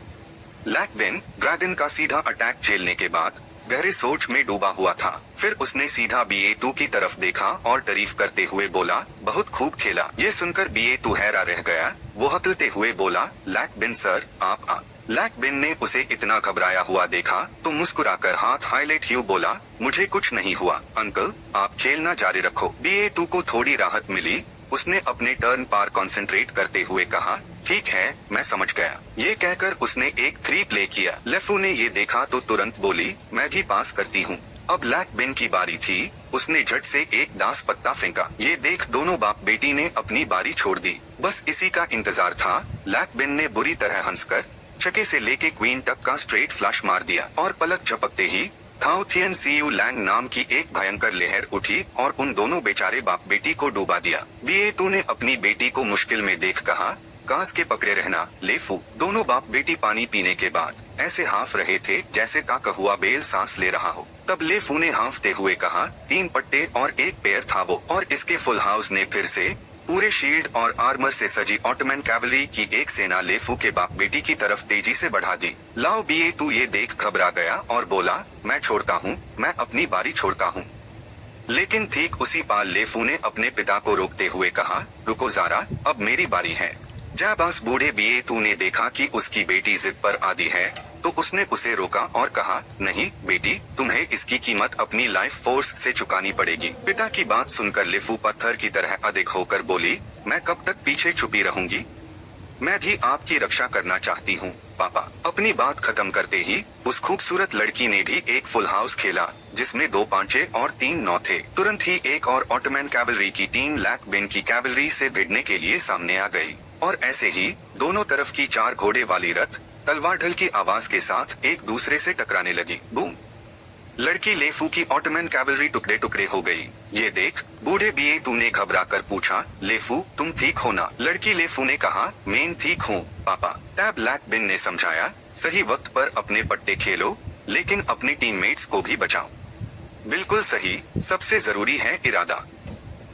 A: लैकबिन ड्रैगन का सीधा अटैक झेलने के बाद गहरे सोच में डूबा हुआ था। फिर उसने सीधा बीएतू की तरफ देखा और तारीफ करते हुए बोला, बहुत खूब खेला। ये सुनकर बीएतू हैरान रह गया। वो हकलते हुए बोला, लैकबिन सर, आप आ। लैकबिन ने उसे इतना घबराया हुआ देखा तो मुस्कुराकर हाथ हाईलाइट यू बोला, मुझे कुछ नहीं हुआ अंकल, आप खेलना जारी रखो। बीएतू को थोड़ी राहत मिली। उसने अपने टर्न पर कंसंट्रेट करते हुए कहा, ठीक है, मैं समझ गया। ये कहकर उसने एक 3 प्ले किया। लेफू ने ये देखा तो तुरंत बोली, मैं भी पास करती हूँ। अब लैकबिन की बारी थी। उसने झट से एक दास पत्ता फेंका। ये देख दोनों बाप बेटी ने अपनी बारी छोड़ दी। बस इसी का इंतजार था। लैकबिन ने बुरी तरह हंसकर छक्के से लेके क्वीन तक का स्ट्रेट फ्लश मार दिया और पलक झपकते ही थाउथियन सीयू लैंग नाम की एक भयंकर लहर उठी और उन दोनों बेचारे बाप बेटी को डुबा दिया। बीएतू ने अपनी बेटी को मुश्किल में देख कहा, कास के पकड़े रहना लेफू। दोनों बाप बेटी पानी पीने के बाद ऐसे हाफ रहे थे जैसे ताका हुआ बेल सांस ले रहा हो। तब लेफू ने हाफते हुए कहा, 3 पट्टे और एक पैर था वो। और इसके फुल हाउस ने फिर से पूरे शील्ड और आर्मर से सजी ऑटोमन कैवलरी की एक सेना लेफू के बाप बेटी की तरफ तेजी से बढ़ा दी। लाओ बीएतू ये देख घबरा गया और बोला, मैं छोड़ता हूँ, मैं अपनी बारी छोड़ता हूँ। लेकिन ठीक उसी पाल लेफू ने अपने पिता को रोकते हुए कहा, रुको ज़रा, अब मेरी बारी है। जब बस बूढ़े बीएतू ने देखा कि उसकी बेटी जिद पर आदी है तो उसने उसे रोका और कहा, नहीं बेटी, तुम्हें इसकी कीमत अपनी लाइफ फोर्स से चुकानी पड़ेगी। पिता की बात सुनकर लेफू पत्थर की तरह अधीर होकर बोली, मैं कब तक पीछे छुपी रहूंगी? मैं भी आपकी रक्षा करना चाहती हूँ पापा। अपनी बात खत्म करते ही उस खूबसूरत लड़की ने भी एक फुल हाउस खेला जिसमें 2 पांचे और 3 9 थे। तुरंत ही एक और ऑटोमन कैवलरी की टीम लैकबिन की कैवलरी से भिड़ने के लिए सामने आ गई और ऐसे ही दोनों तरफ की 4 घोड़े वाली रथ तलवार ढल की आवाज के साथ एक दूसरे से टकराने लगी। बूम! लड़की लेफू की ऑटोमन कैवलरी टुकड़े टुकड़े हो गई। ये देख बूढ़े बीएतू ने घबरा कर पूछा, लेफू तुम ठीक हो ना? लड़की लेफू ने कहा, मैं ठीक हूँ पापा। तब लैकबिन ने समझाया, सही वक्त पर अपने पट्टे खेलो लेकिन अपने टीममेट्स को भी बचाओ। बिल्कुल सही, सबसे जरूरी है इरादा।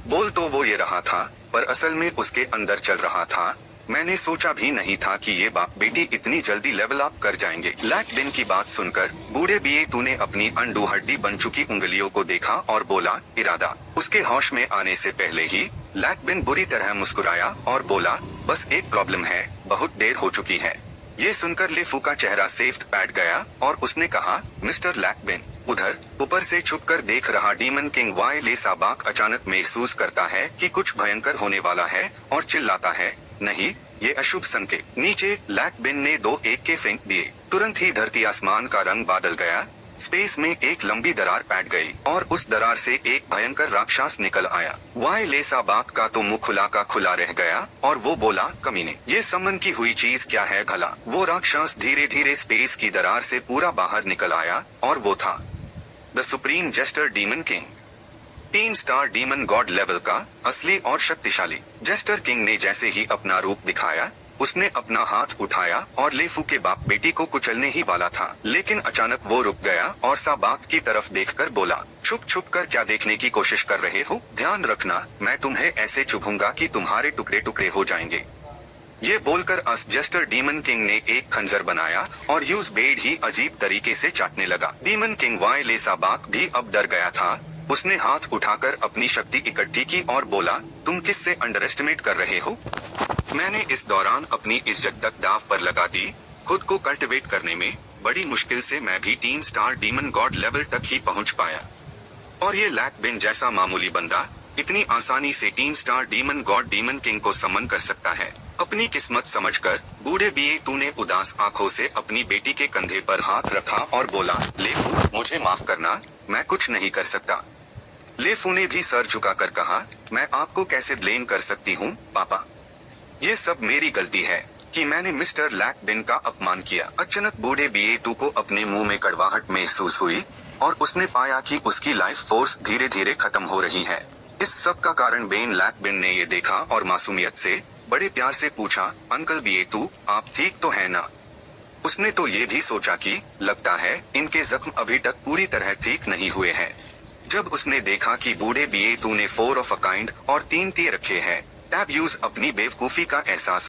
A: बोल तो वो ये रहा था पर असल में उसके अंदर चल रहा था, मैंने सोचा भी नहीं था कि ये बाप बेटी इतनी जल्दी लेवल अप कर जाएंगे। लैकबिन की बात सुनकर बूढ़े बीएतू ने अपनी अंडू हड्डी बन चुकी उंगलियों को देखा और बोला, इरादा। उसके होश में आने से पहले ही लैकबिन बुरी तरह मुस्कुराया और बोला, बस एक प्रॉब्लम है, बहुत देर हो चुकी है। ये सुनकर लेफू का चेहरा सेफ्ट बैठ गया और उसने कहा, मिस्टर लैकबिन। उधर ऊपर से छुपकर देख रहा डीमन किंग वाई लेसाबाक अचानक महसूस करता है कि कुछ भयंकर होने वाला है और चिल्लाता है, नहीं, ये अशुभ संकेत। नीचे लैकबिन ने 2 एक के फेंक दिए। तुरंत ही धरती आसमान का रंग बदल गया। स्पेस में एक लंबी दरार पैट गई और उस दरार से एक भयंकर राक्षस निकल आया। वाई लेसाबाक का तो मुंह खुला का खुला रह गया और वो बोला, कमीने, ये समन की हुई चीज क्या है भला? वो राक्षस धीरे धीरे स्पेस की दरार से पूरा बाहर निकल आया और वो था the supreme jester demon king. 3 star demon god level का असली और शक्तिशाली जेस्टर किंग ने जैसे ही अपना रूप दिखाया उसने अपना हाथ उठाया और लेफू के बाप बेटी को कुचलने ही वाला था, लेकिन अचानक वो रुक गया और साबाक की तरफ देखकर बोला, छुप छुप कर क्या देखने की कोशिश कर रहे हो? ध्यान रखना, मैं तुम्हें ऐसे चुभूंगा कि तुम्हारे टुकड़े टुकड़े हो जाएंगे। ये बोलकर असजस्टर डीमन किंग ने एक खंजर बनाया और यूज बेड ही अजीब तरीके से चाटने लगा। डीमन किंग वाइले साबाक भी अब डर गया था। उसने हाथ उठाकर अपनी शक्ति इकट्ठी की और बोला, तुम किससे अंडर एस्टिमेट कर रहे हो? मैंने इस दौरान अपनी इज्जत तक दांव पर लगा दी। खुद को कल्टिवेट करने में बड़ी मुश्किल से मैं भी 3 स्टार डीमन गॉड लेवल तक ही पहुंच पाया। और ये लैकबिन जैसा मामूली बंदा इतनी आसानी से 3 star demon God demon king को समन कर सकता है। अपनी किस्मत समझकर बूढ़े BA2 ने उदास आंखों से अपनी बेटी के कंधे पर हाथ रखा और बोला, लेफू, मुझे माफ करना, मैं कुछ नहीं कर सकता। लेफू ने भी सर झुकाकर कहा, मैं आपको कैसे ब्लेम कर सकती हूँ पापा? ये सब मेरी गलती है कि मैंने मिस्टर लैकबिन का अपमान किया। अचानक बूढ़े BA2 को अपने मुंह में कड़वाहट महसूस हुई और उसने पाया कि उसकी लाइफ फोर्स धीरे धीरे खत्म हो रही है। इस सब का कारण बेन लैकबिन ने ये देखा और मासूमियत से बड़े प्यार से पूछा, अंकल BA2, आप ठीक तो है ना? उसने तो ये भी सोचा कि लगता है इनके जख्म अभी तक पूरी तरह ठीक नहीं हुए हैं। जब उसने देखा कि बूढ़े BA2 ने 4 ऑफ अ काइंड और 3 तीर रखे हैं, तब यूज अपनी बेवकूफी का एहसास